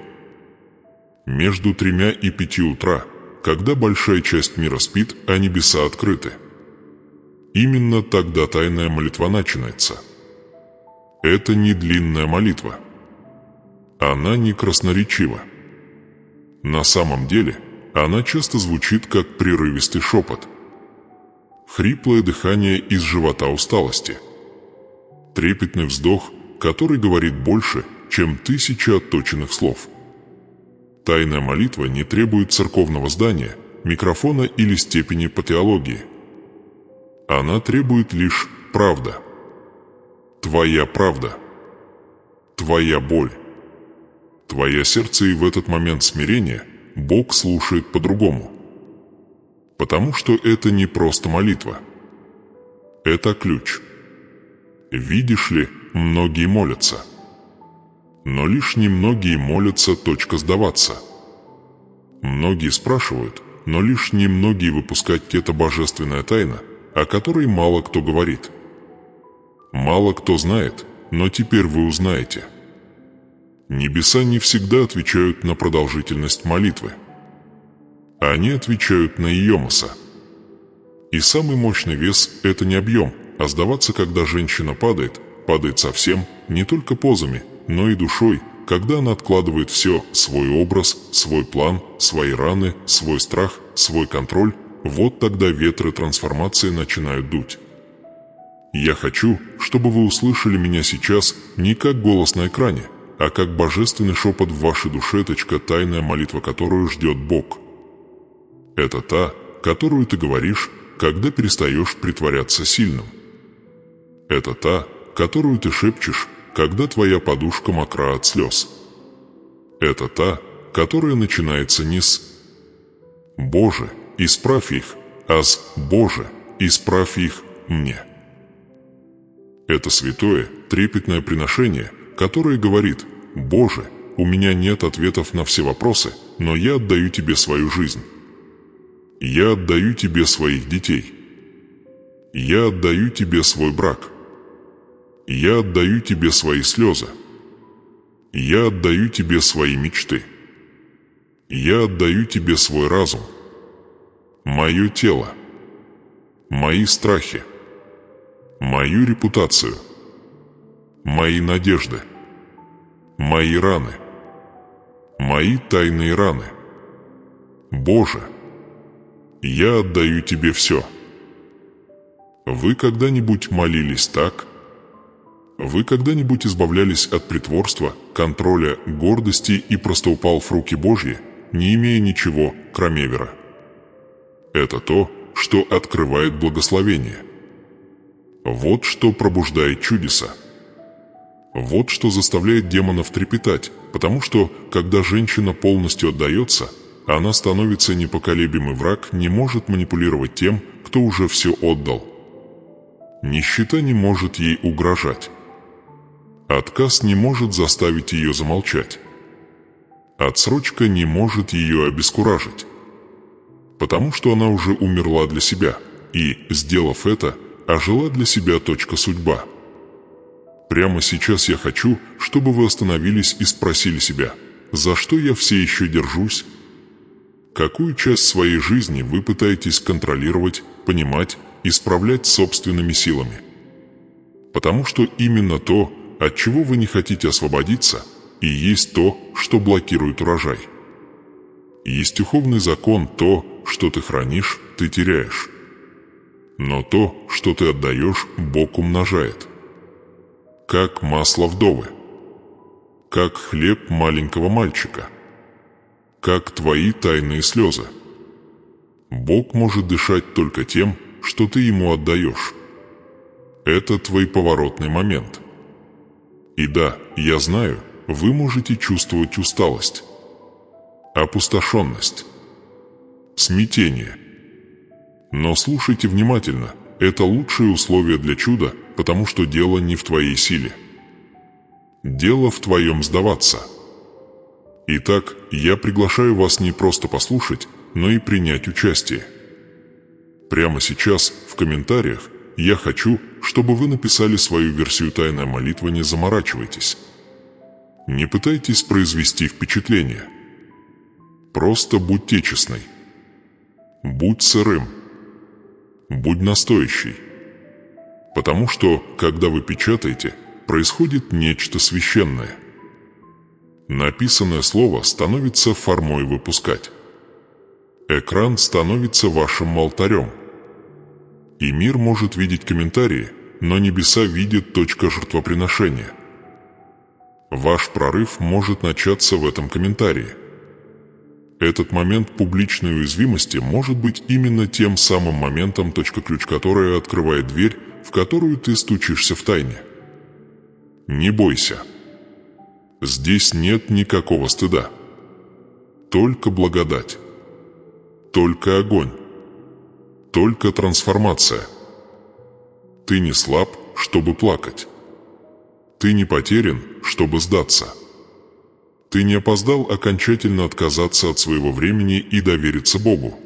Между 3 и 5 утра, когда большая часть мира спит, а небеса открыты. Именно тогда тайная молитва начинается. Это не длинная молитва. Она не красноречива. На самом деле, она часто звучит как прерывистый шепот. Хриплое дыхание из живота усталости. Трепетный вздох, который говорит больше, чем 1000 отточенных слов. Тайная молитва не требует церковного здания, микрофона или степени по теологии. Она требует лишь правда. Твоя правда. Твоя боль. Твое сердце, и в этот момент смирения Бог слушает по-другому. Потому что это не просто молитва. Это ключ. Видишь ли, многие молятся. Но лишь немногие молятся сдаваться. Многие спрашивают, но лишь немногие выпускают это божественная тайна, о которой мало кто говорит. Мало кто знает, но теперь вы узнаете. Небеса не всегда отвечают на продолжительность молитвы. Они отвечают на ее масса. И самый мощный вес – это не объем, а сдаваться, когда женщина падает совсем, не только позами, но и душой, когда она откладывает все – свой образ, свой план, свои раны, свой страх, свой контроль. Вот тогда ветры трансформации начинают дуть. Я хочу, чтобы вы услышали меня сейчас не как голос на экране, а как божественный шепот в вашей душе, тайная молитва, которую ждет Бог. Это та, которую ты говоришь, когда перестаешь притворяться сильным. Это та, которую ты шепчешь, когда твоя подушка мокра от слез. Это та, которая начинается не с «Боже, исправь их», а с «Боже, исправь их мне». Это святое, трепетное приношение, которое говорит: «Боже, у меня нет ответов на все вопросы, но я отдаю Тебе свою жизнь. Я отдаю Тебе своих детей. Я отдаю Тебе свой брак. Я отдаю Тебе свои слезы. Я отдаю Тебе свои мечты. Я отдаю Тебе свой разум, мое тело, мои страхи, мою репутацию, мои надежды, мои раны, мои тайные раны. Боже, я отдаю Тебе все». Вы когда-нибудь молились так? Вы когда-нибудь избавлялись от притворства, контроля, гордости и просто упал в руки Божьи, не имея ничего, кроме веры? Это то, что открывает благословение. Вот что пробуждает чудеса. Вот что заставляет демонов трепетать, потому что, когда женщина полностью отдается, она становится непоколебимый враг, не может манипулировать тем, кто уже все отдал. Нищета не может ей угрожать. Отказ не может заставить ее замолчать. Отсрочка не может ее обескуражить. Потому что она уже умерла для себя и, сделав это, ожила для себя судьба. Прямо сейчас я хочу, чтобы вы остановились и спросили себя: за что я все еще держусь? Какую часть своей жизни вы пытаетесь контролировать, понимать, исправлять собственными силами? Потому что именно то, от чего вы не хотите освободиться, и есть то, что блокирует урожай. Есть духовный закон: то, что ты хранишь, ты теряешь. Но то, что ты отдаешь, Бог умножает. Как масло вдовы. Как хлеб маленького мальчика. Как твои тайные слезы. Бог может дышать только тем, что ты Ему отдаешь. Это твой поворотный момент. И да, я знаю, вы можете чувствовать усталость, опустошенность, смятение. Но слушайте внимательно, это лучшие условия для чуда, потому что дело не в твоей силе. Дело в твоем сдаваться. Итак, я приглашаю вас не просто послушать, но и принять участие. Прямо сейчас, в комментариях, я хочу, чтобы вы написали свою версию «Тайная молитва», не заморачивайтесь. Не пытайтесь произвести впечатление. Просто будьте честной. Будь сырым. Будь настойчивей. Потому что, когда вы печатаете, происходит нечто священное. Написанное слово становится формой выпускать. Экран становится вашим алтарем. И мир может видеть комментарии, но небеса видят точка жертвоприношения. Ваш прорыв может начаться в этом комментарии. Этот момент публичной уязвимости может быть именно тем самым моментом, точка-ключ, которая открывает дверь, в которую ты стучишься втайне. Не бойся. Здесь нет никакого стыда. Только благодать. Только огонь. Только трансформация. Ты не слаб, чтобы плакать. Ты не потерян, чтобы сдаться. Ты не опоздал окончательно отказаться от своего времени и довериться Богу.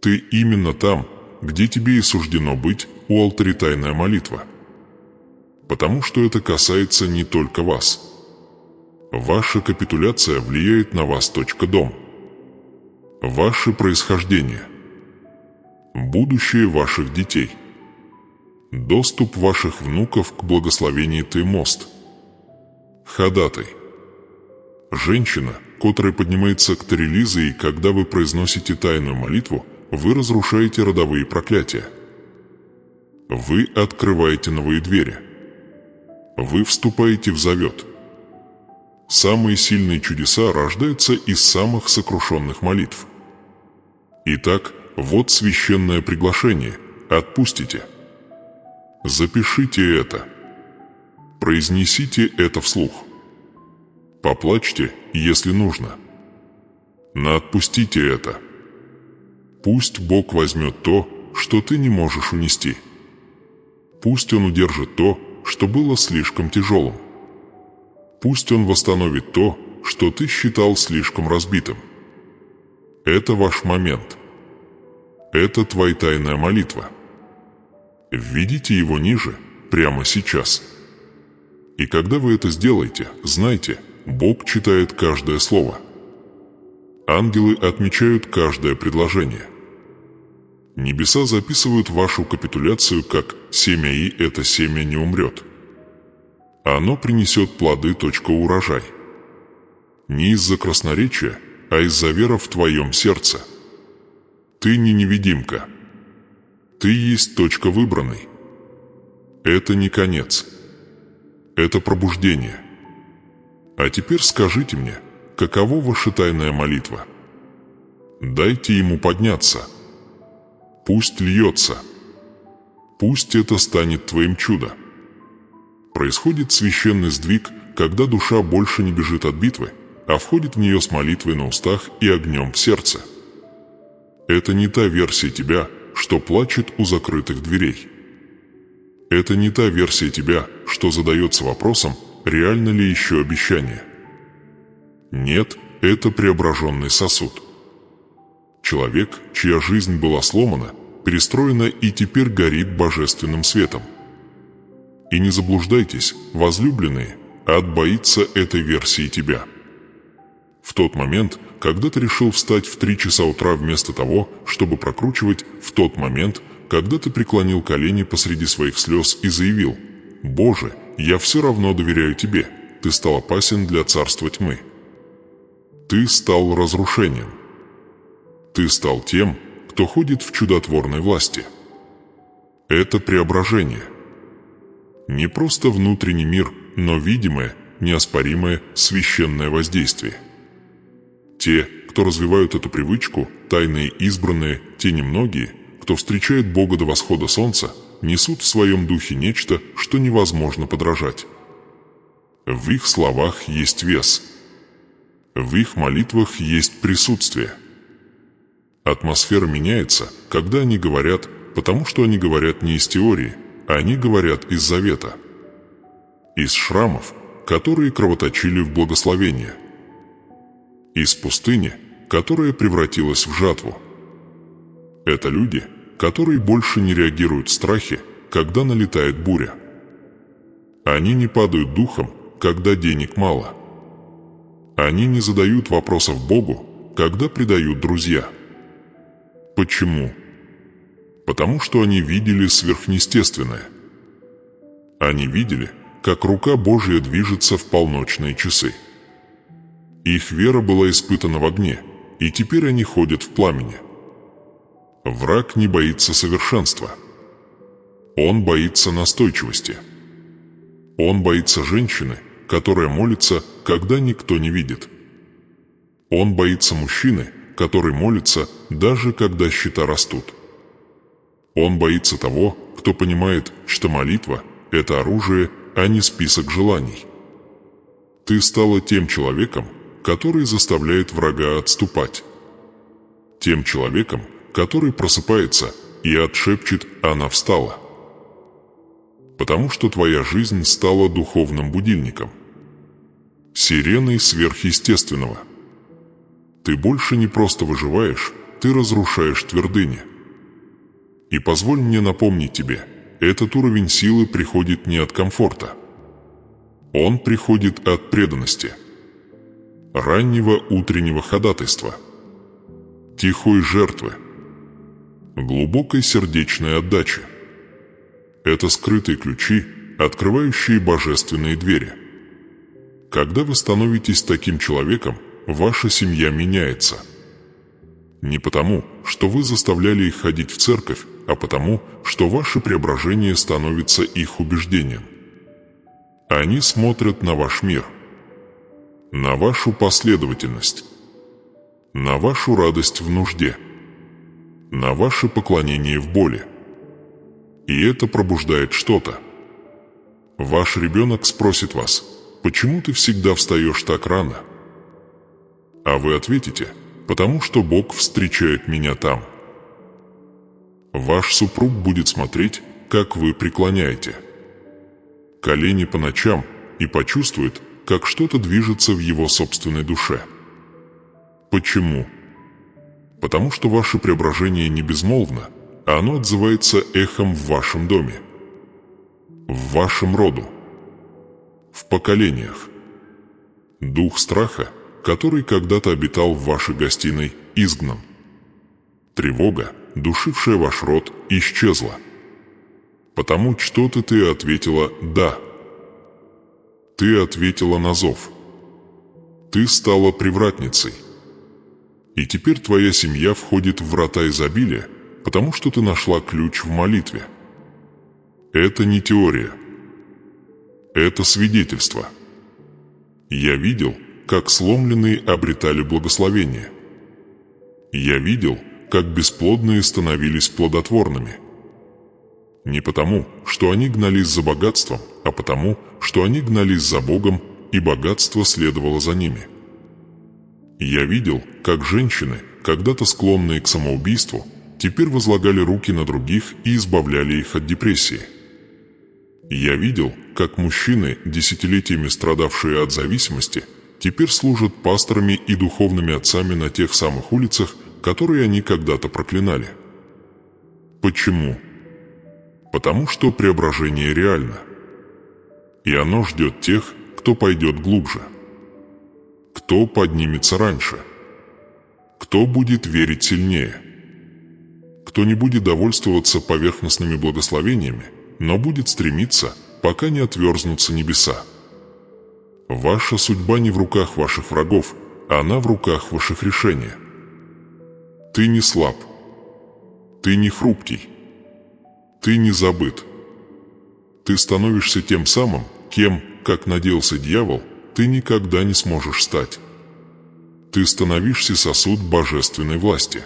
Ты именно там, где тебе и суждено быть, у алтаря «Тайная молитва». Потому что это касается не только вас. Ваша капитуляция влияет на вас. Дом. Ваше происхождение. Будущее ваших детей. Доступ ваших внуков к благословению. Ты мост. Ходатай. Женщина, которая поднимается к Терелизе, и когда вы произносите тайную молитву, вы разрушаете родовые проклятия. Вы открываете новые двери. Вы вступаете в завет. Самые сильные чудеса рождаются из самых сокрушенных молитв. Итак, вот священное приглашение. Отпустите. Запишите это. Произнесите это вслух. Поплачьте, если нужно. Но отпустите это. Пусть Бог возьмет то, что ты не можешь унести. Пусть Он удержит то, что было слишком тяжелым. Пусть Он восстановит то, что ты считал слишком разбитым. Это ваш момент. Это твоя тайная молитва. Введите его ниже, прямо сейчас. И когда вы это сделаете, знайте, Бог читает каждое слово. Ангелы отмечают каждое предложение. Небеса записывают вашу капитуляцию как «семя, и это семя не умрет». Оно принесет плоды. Урожай. Не из-за красноречия, а из-за веры в твоем сердце. Ты не невидимка. Ты есть выбранный. Это не конец. Это пробуждение. А теперь скажите мне, каково ваша тайная молитва? Дайте ему подняться. Пусть льется. Пусть это станет твоим чудом. Происходит священный сдвиг, когда душа больше не бежит от битвы, а входит в нее с молитвой на устах и огнем в сердце. Это не та версия тебя, что плачет у закрытых дверей. Это не та версия тебя, что задается вопросом, реально ли еще обещание. Нет, это преображенный сосуд. Человек, чья жизнь была сломана, перестроена и теперь горит божественным светом. И не заблуждайтесь, возлюбленные, отбоится этой версии тебя. В тот момент, когда ты решил встать в 3 часа утра вместо того, чтобы прокручивать, в тот момент, когда ты преклонил колени посреди своих слез и заявил: «Боже, я все равно доверяю Тебе», ты стал опасен для царства тьмы. Ты стал разрушением. Ты стал тем, кто ходит в чудотворной власти. Это преображение. Не просто внутренний мир, но видимое, неоспоримое, священное воздействие. Те, кто развивают эту привычку, тайные избранные, те немногие, кто встречает Бога до восхода солнца, несут в своем духе нечто, что невозможно подражать. В их словах есть вес. В их молитвах есть присутствие. Атмосфера меняется, когда они говорят, потому что они говорят не из теории, а они говорят из завета. Из шрамов, которые кровоточили в благословение. Из пустыни, которая превратилась в жатву. Это люди, которые больше не реагируют в страхе, когда налетает буря. Они не падают духом, когда денег мало. Они не задают вопросов Богу, когда предают друзья. Почему? Потому что они видели сверхъестественное. Они видели, как рука Божья движется в полночные часы. Их вера была испытана в огне, и теперь они ходят в пламени. Враг не боится совершенства. Он боится настойчивости. Он боится женщины, которая молится, когда никто не видит. Он боится мужчины, который молится, даже когда счета растут. Он боится того, кто понимает, что молитва – это оружие, а не список желаний. Ты стала тем человеком, который заставляет врага отступать. Тем человеком, который просыпается и отшепчет «она встала». Потому что твоя жизнь стала духовным будильником. Сиреной сверхъестественного. Ты больше не просто выживаешь, ты разрушаешь твердыни. И позволь мне напомнить тебе, этот уровень силы приходит не от комфорта. Он приходит от преданности. Раннего утреннего ходатайства. Тихой жертвы. Глубокой сердечной отдачи. Это скрытые ключи, открывающие божественные двери. Когда вы становитесь таким человеком, ваша семья меняется. Не потому, что вы заставляли их ходить в церковь, а потому, что ваше преображение становится их убеждением. Они смотрят на ваш мир, на вашу последовательность, на вашу радость в нужде, на ваше поклонение в боли. И это пробуждает что-то. Ваш ребенок спросит вас: «Почему ты всегда встаешь так рано?» А вы ответите: «Потому что Бог встречает меня там». Ваш супруг будет смотреть, как вы преклоняете колени по ночам и почувствует, как что-то движется в его собственной душе. Почему? Потому что ваше преображение не безмолвно, а оно отзывается эхом в вашем доме, в вашем роду, в поколениях. Дух страха, который когда-то обитал в вашей гостиной, изгнан. Тревога, душившая ваш род, исчезла. Потому что-то ты ответила «да». Ты ответила на зов. Ты стала привратницей. И теперь твоя семья входит в врата изобилия, потому что ты нашла ключ в молитве. Это не теория. Это свидетельство. Я видел, как сломленные обретали благословение. Я видел, как бесплодные становились плодотворными. Не потому, что они гнались за богатством, а потому, что они гнались за Богом, и богатство следовало за ними. Я видел, как женщины, когда-то склонные к самоубийству, теперь возлагали руки на других и избавляли их от депрессии. Я видел, как мужчины, десятилетиями страдавшие от зависимости, теперь служат пасторами и духовными отцами на тех самых улицах, которые они когда-то проклинали. Почему? Потому что преображение реально. И оно ждет тех, кто пойдет глубже. Кто поднимется раньше. Кто будет верить сильнее. Кто не будет довольствоваться поверхностными благословениями, но будет стремиться, пока не отверзнутся небеса. Ваша судьба не в руках ваших врагов, она в руках ваших решений. Ты не слаб. Ты не хрупкий. Ты не забыт. Ты становишься тем самым, кем, как надеялся дьявол, ты никогда не сможешь стать. Ты становишься сосуд божественной власти.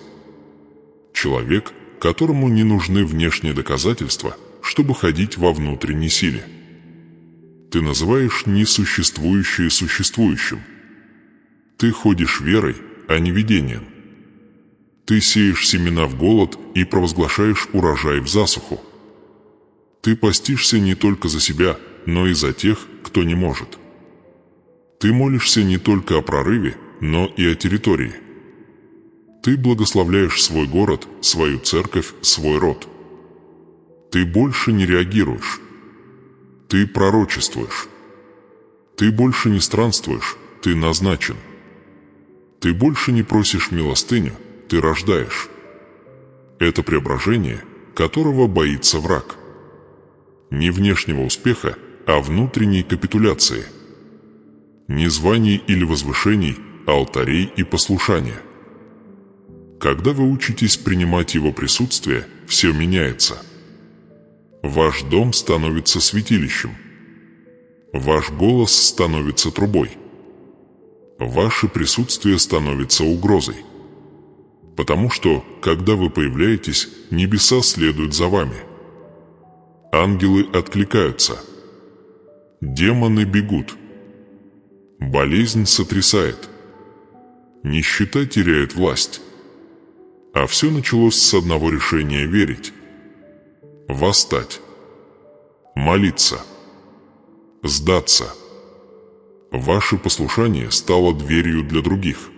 Человек, которому не нужны внешние доказательства, чтобы ходить во внутренней силе. Ты называешь несуществующее существующим. Ты ходишь верой, а не видением. Ты сеешь семена в голод и провозглашаешь урожай в засуху. Ты постишься не только за себя, но и за тех, кто не может. Ты молишься не только о прорыве, но и о территории. Ты благословляешь свой город, свою церковь, свой род. Ты больше не реагируешь. Ты пророчествуешь. Ты больше не странствуешь, ты назначен. Ты больше не просишь милостыню, ты рождаешь. Это преображение, которого боится враг. Не внешнего успеха, а внутренней капитуляции. Не званий или возвышений, а алтарей и послушания. Когда вы учитесь принимать его присутствие, все меняется. Ваш дом становится святилищем. Ваш голос становится трубой. Ваше присутствие становится угрозой. Потому что, когда вы появляетесь, небеса следуют за вами. Ангелы откликаются. Демоны бегут. Болезнь сотрясает. Нищета теряет власть. А все началось с одного решения верить. Восстать. Молиться. Сдаться. Ваше послушание стало дверью для других.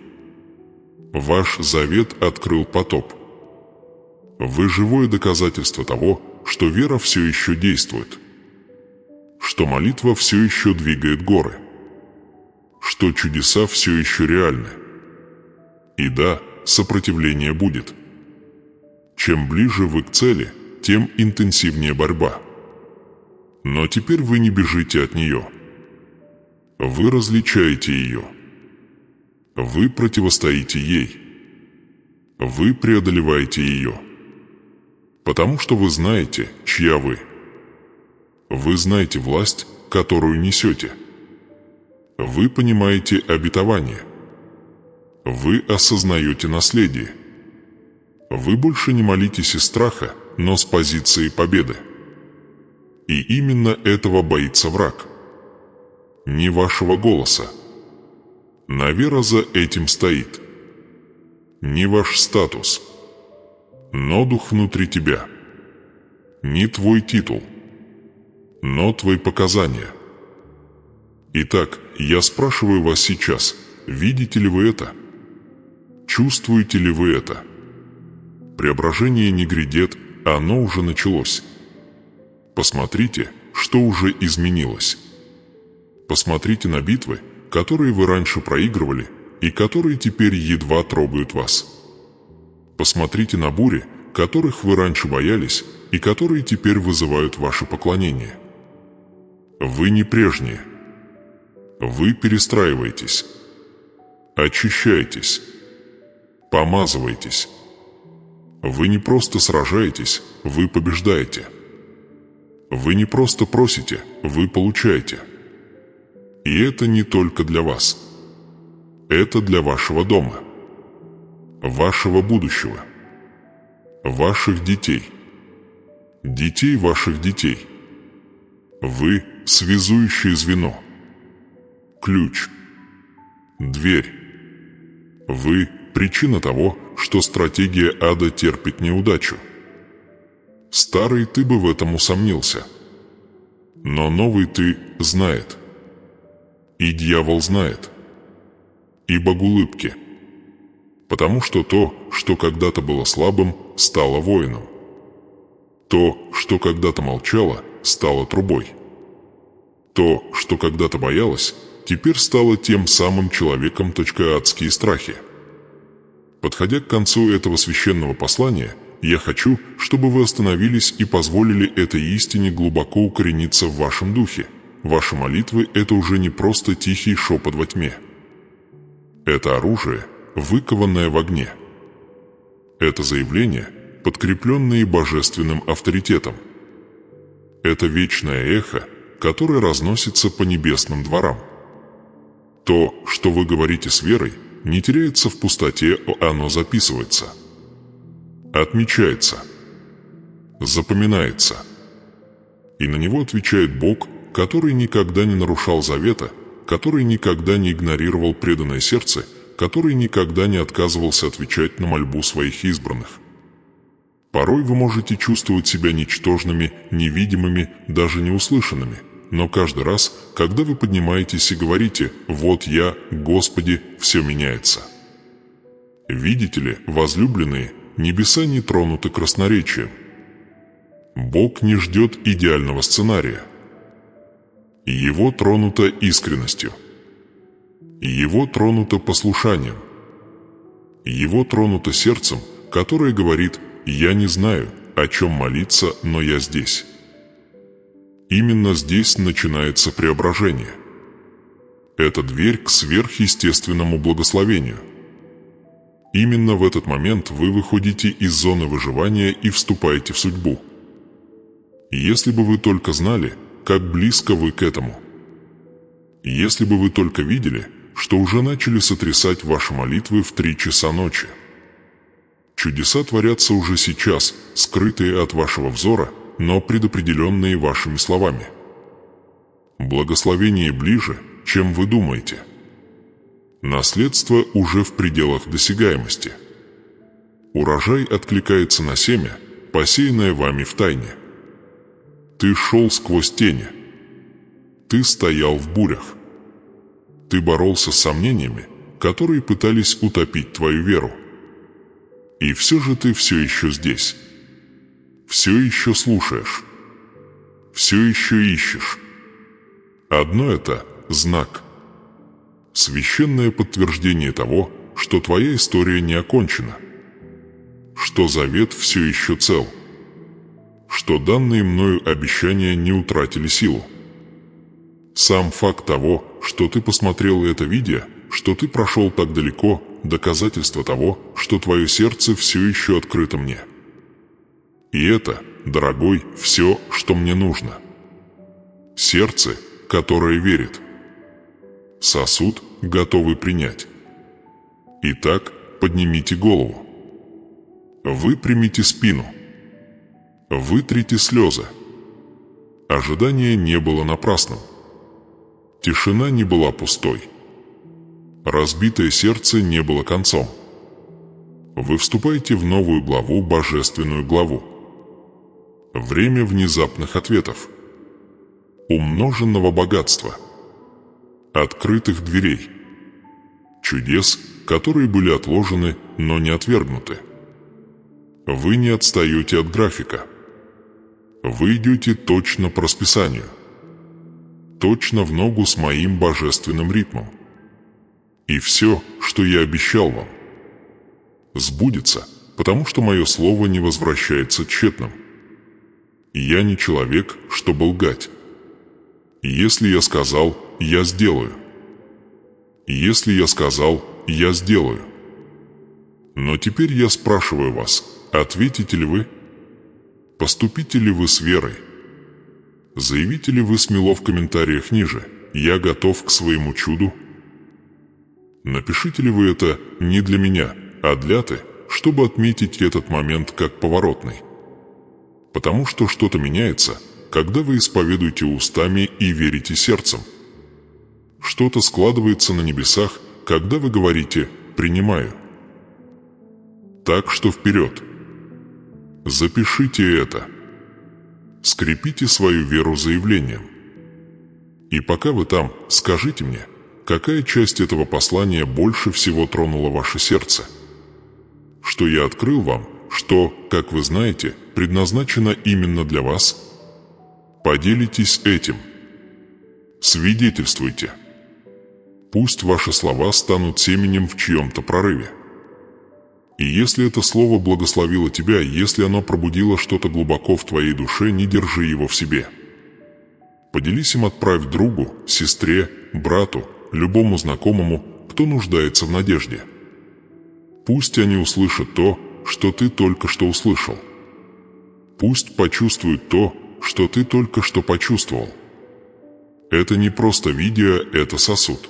Ваш завет открыл потоп. Вы живое доказательство того, что вера все еще действует. Что молитва все еще двигает горы. Что чудеса все еще реальны. И да, сопротивление будет. Чем ближе вы к цели, тем интенсивнее борьба. Но теперь вы не бежите от нее. Вы различаете ее. Вы противостоите ей. Вы преодолеваете ее. Потому что вы знаете, чья вы. Вы знаете власть, которую несете. Вы понимаете обетование. Вы осознаете наследие. Вы больше не молитесь из страха, но с позиции победы. И именно этого боится враг. Не вашего голоса. Навера за этим стоит. Не ваш статус, но дух внутри тебя. Не твой титул, но твои показания. Итак, я спрашиваю вас сейчас, видите ли вы это? Чувствуете ли вы это? Преображение не грядет, оно уже началось. Посмотрите, что уже изменилось. Посмотрите на битвы, которые вы раньше проигрывали и которые теперь едва трогают вас. Посмотрите на бури, которых вы раньше боялись и которые теперь вызывают ваше поклонение. Вы не прежние. Вы перестраиваетесь. Очищаетесь. Помазываетесь. Вы не просто сражаетесь, вы побеждаете. Вы не просто просите, вы получаете. И это не только для вас. Это для вашего дома, вашего будущего, ваших детей, детей ваших детей. Вы – связующее звено, ключ, дверь. Вы – причина того, что стратегия ада терпит неудачу. Старый ты бы в этом усомнился. Но новый ты знает. И дьявол знает. И богулыбки. Потому что то, что когда-то было слабым, стало воином. То, что когда-то молчало, стало трубой. То, что когда-то боялось, теперь стало тем самым человеком. Адские страхи. Подходя к концу этого священного послания, я хочу, чтобы вы остановились и позволили этой истине глубоко укорениться в вашем духе. Ваши молитвы – это уже не просто тихий шепот во тьме. Это оружие, выкованное в огне. Это заявление, подкрепленное божественным авторитетом. Это вечное эхо, которое разносится по небесным дворам. То, что вы говорите с верой, не теряется в пустоте, оно записывается. Отмечается. Запоминается. И на него отвечает Бог, который никогда не нарушал завета, который никогда не игнорировал преданное сердце, который никогда не отказывался отвечать на мольбу своих избранных. Порой вы можете чувствовать себя ничтожными, невидимыми, даже неуслышанными, но каждый раз, когда вы поднимаетесь и говорите «Вот я, Господи», все меняется. Видите ли, возлюбленные, небеса не тронуты красноречием. Бог не ждет идеального сценария. Его тронуто искренностью. Его тронуто послушанием. Его тронуто сердцем, которое говорит «Я не знаю, о чем молиться, но я здесь». Именно здесь начинается преображение. Это дверь к сверхъестественному благословению. Именно в этот момент вы выходите из зоны выживания и вступаете в судьбу. Если бы вы только знали, как близко вы к этому. Если бы вы только видели, что уже начали сотрясать ваши молитвы в 3 часа ночи. Чудеса творятся уже сейчас, скрытые от вашего взора, но предопределенные вашими словами. Благословение ближе, чем вы думаете. Наследство уже в пределах досягаемости. Урожай откликается на семя, посеянное вами в тайне. Ты шел сквозь тени. Ты стоял в бурях. Ты боролся с сомнениями, которые пытались утопить твою веру. И все же ты все еще здесь. Все еще слушаешь. Все еще ищешь. Одно это знак. Священное подтверждение того, что твоя история не окончена. Что завет все еще цел. Что данные мною обещания не утратили силу. Сам факт того, что ты посмотрел это видео, что ты прошел так далеко, доказательство того, что твое сердце все еще открыто мне. И это, дорогой, все, что мне нужно. Сердце, которое верит. Сосуд, готовый принять. Итак, поднимите голову. Выпрямите спину. Вытрите слезы. Ожидание не было напрасным. Тишина не была пустой. Разбитое сердце не было концом. Вы вступаете в новую главу, божественную главу. Время внезапных ответов. Умноженного богатства. Открытых дверей. Чудес, которые были отложены, но не отвергнуты. Вы не отстаете от графика. Вы идете точно по расписанию. Точно в ногу с моим божественным ритмом. И все, что я обещал вам, сбудется, потому что мое слово не возвращается тщетным. Я не человек, чтобы лгать. Если я сказал, я сделаю. Если я сказал, я сделаю. Но теперь я спрашиваю вас, ответите ли вы? Поступите ли вы с верой? Заявите ли вы смело в комментариях ниже «Я готов к своему чуду»? Напишите ли вы это не для меня, а для ты, чтобы отметить этот момент как поворотный? Потому что что-то меняется, когда вы исповедуете устами и верите сердцем. Что-то складывается на небесах, когда вы говорите «принимаю». Так что вперед! Запишите это. Скрепите свою веру заявлением. И пока вы там, скажите мне, какая часть этого послания больше всего тронула ваше сердце? Что я открыл вам, что, как вы знаете, предназначено именно для вас? Поделитесь этим. Свидетельствуйте. Пусть ваши слова станут семенем в чьем-то прорыве. И если это слово благословило тебя, если оно пробудило что-то глубоко в твоей душе, не держи его в себе. Поделись им, отправь другу, сестре, брату, любому знакомому, кто нуждается в надежде. Пусть они услышат то, что ты только что услышал. Пусть почувствуют то, что ты только что почувствовал. Это не просто видео, это сосуд.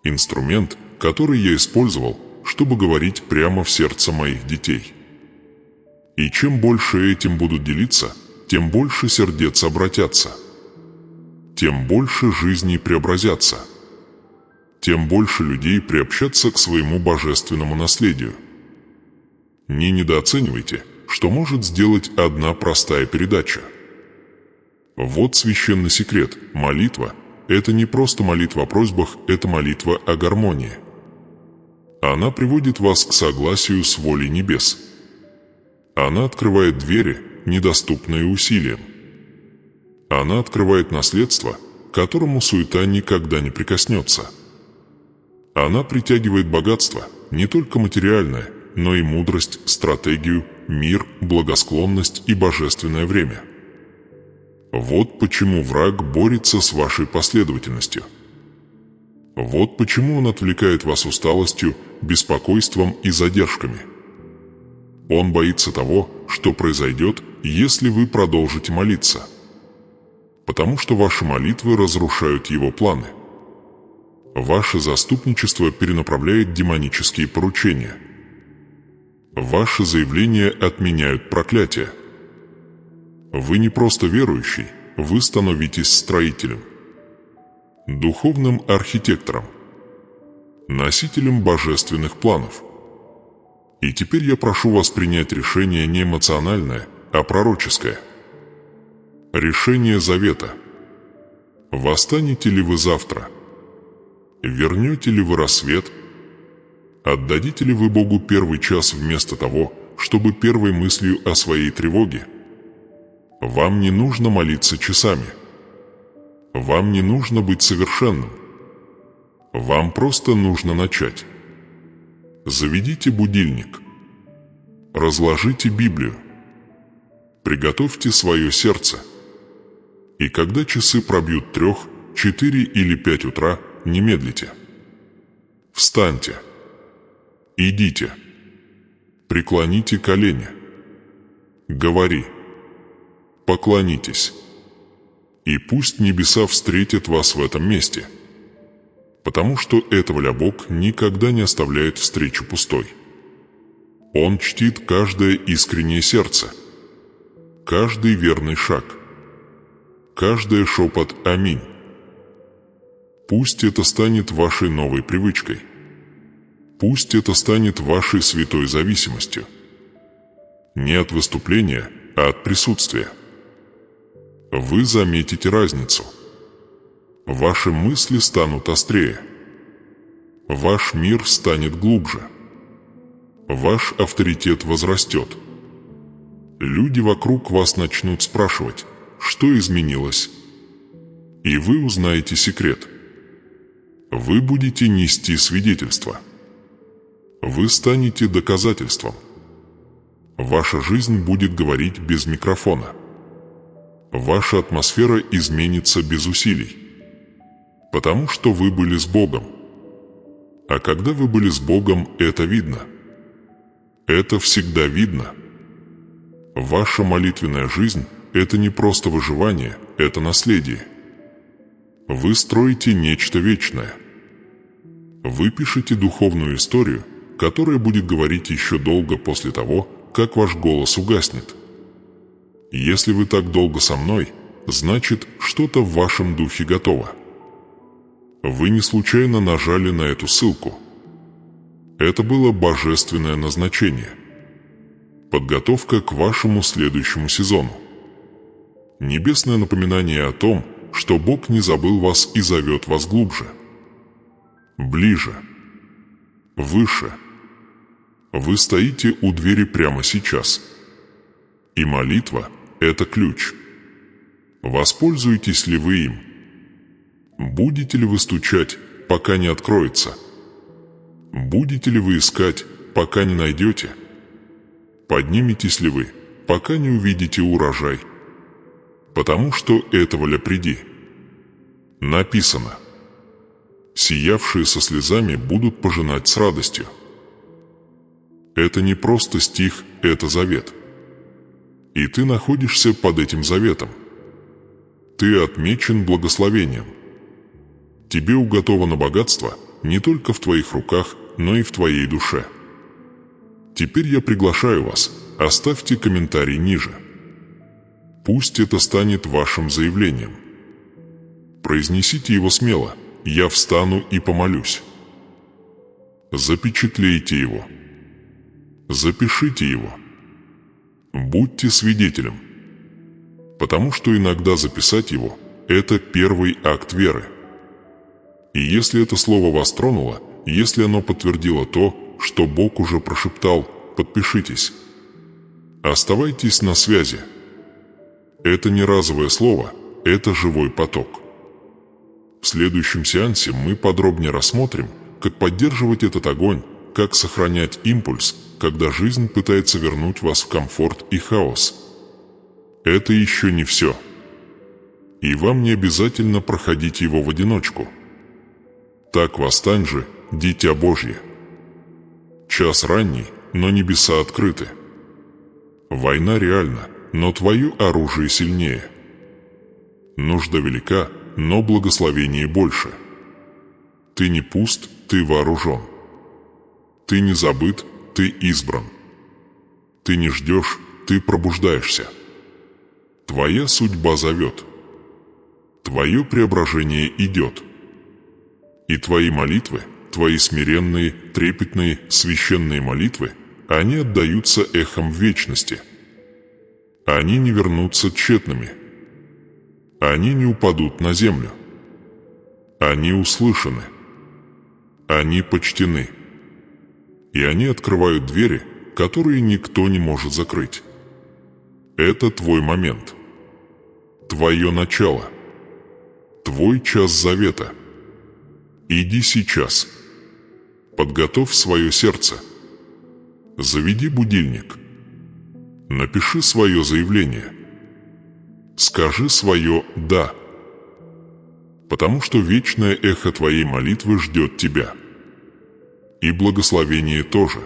Инструмент, который я использовал, чтобы говорить прямо в сердце моих детей. И чем больше этим будут делиться, тем больше сердец обратятся. тем больше жизней преобразятся, тем больше людей приобщатся к своему божественному наследию. Не недооценивайте, что может сделать одна простая передача. Вот священный секрет. Молитва – это не просто молитва о просьбах, это молитва о гармонии. Она приводит вас к согласию с волей небес. Она открывает двери, недоступные усилиям. Она открывает наследство, к которому суета никогда не прикоснется. Она притягивает богатство, не только материальное, но и мудрость, стратегию, мир, благосклонность и божественное время. Вот почему враг борется с вашей последовательностью. Вот почему он отвлекает вас усталостью, беспокойством и задержками. Он боится того, что произойдет, если вы продолжите молиться. Потому что ваши молитвы разрушают его планы. Ваше заступничество перенаправляет демонические поручения. Ваши заявления отменяют проклятия. Вы не просто верующий, вы становитесь строителем, духовным архитектором, носителем божественных планов. И теперь я прошу вас принять решение не эмоциональное, а пророческое. Решение завета. Восстанете ли вы завтра? Вернете ли вы рассвет? Отдадите ли вы Богу первый час вместо того, чтобы первой мыслью о своей тревоге? Вам не нужно молиться часами. Вам не нужно быть совершенным. Вам просто нужно начать. Заведите будильник. Разложите Библию. Приготовьте свое сердце. И когда часы пробьют 3, 4 или 5 утра, не медлите. Встаньте. Идите. Преклоните колени. Говори. Поклонитесь. И пусть небеса встретят вас в этом месте. Потому что эта воля Бог никогда не оставляет встречу пустой. Он чтит каждое искреннее сердце, каждый верный шаг, каждый шепот «Аминь». Пусть это станет вашей новой привычкой. Пусть это станет вашей святой зависимостью. Не от выступления, а от присутствия. Вы заметите разницу. Ваши мысли станут острее. Ваш мир станет глубже. Ваш авторитет возрастет. Люди вокруг вас начнут спрашивать, что изменилось. И вы узнаете секрет. Вы будете нести свидетельство. Вы станете доказательством. Ваша жизнь будет говорить без микрофона. Ваша атмосфера изменится без усилий. Потому что вы были с Богом. А когда вы были с Богом, это видно. Это всегда видно. Ваша молитвенная жизнь – это не просто выживание, это наследие. Вы строите нечто вечное. Вы пишете духовную историю, которая будет говорить еще долго после того, как ваш голос угаснет. Если вы так долго со мной, значит, что-то в вашем духе готово. Вы не случайно нажали на эту ссылку. Это было божественное назначение. Подготовка к вашему следующему сезону. Небесное напоминание о том, что Бог не забыл вас и зовет вас глубже. Ближе. Выше. Вы стоите у двери прямо сейчас. И молитва – это ключ. Воспользуетесь ли вы им? Будете ли вы стучать, пока не откроется? Будете ли вы искать, пока не найдете? Подниметесь ли вы, пока не увидите урожай? Потому что это воля приди. Написано: сиявшие со слезами будут пожинать с радостью. Это не просто стих, это завет. И ты находишься под этим заветом. Ты отмечен благословением. Тебе уготовано богатство не только в твоих руках, но и в твоей душе. Теперь я приглашаю вас, оставьте комментарий ниже. Пусть это станет вашим заявлением. Произнесите его смело: «Я встану и помолюсь». Запечатлейте его. Запишите его. Будьте свидетелем. Потому что иногда записать его – это первый акт веры. И если это слово вас тронуло, если оно подтвердило то, что Бог уже прошептал, подпишитесь. Оставайтесь на связи. Это не разовое слово, это живой поток. В следующем сеансе мы подробнее рассмотрим, как поддерживать этот огонь, как сохранять импульс, когда жизнь пытается вернуть вас в комфорт и хаос. Это еще не все. И вам не обязательно проходить его в одиночку. Так восстань же, Дитя Божье. Час ранний, но небеса открыты. Война реальна, но твое оружие сильнее. Нужда велика, но благословение больше. Ты не пуст, ты вооружен. Ты не забыт, ты избран. Ты не ждешь, ты пробуждаешься. Твоя судьба зовет. Твое преображение идет. И твои молитвы, твои смиренные, трепетные, священные молитвы, они отдаются эхом в вечности. Они не вернутся тщетными. Они не упадут на землю. Они услышаны. Они почтены. И они открывают двери, которые никто не может закрыть. Это твой момент. Твое начало. Твой час завета. Иди сейчас. Подготовь свое сердце. Заведи будильник. Напиши свое заявление. Скажи свое «да». Потому что вечное эхо твоей молитвы ждет тебя. И благословение тоже.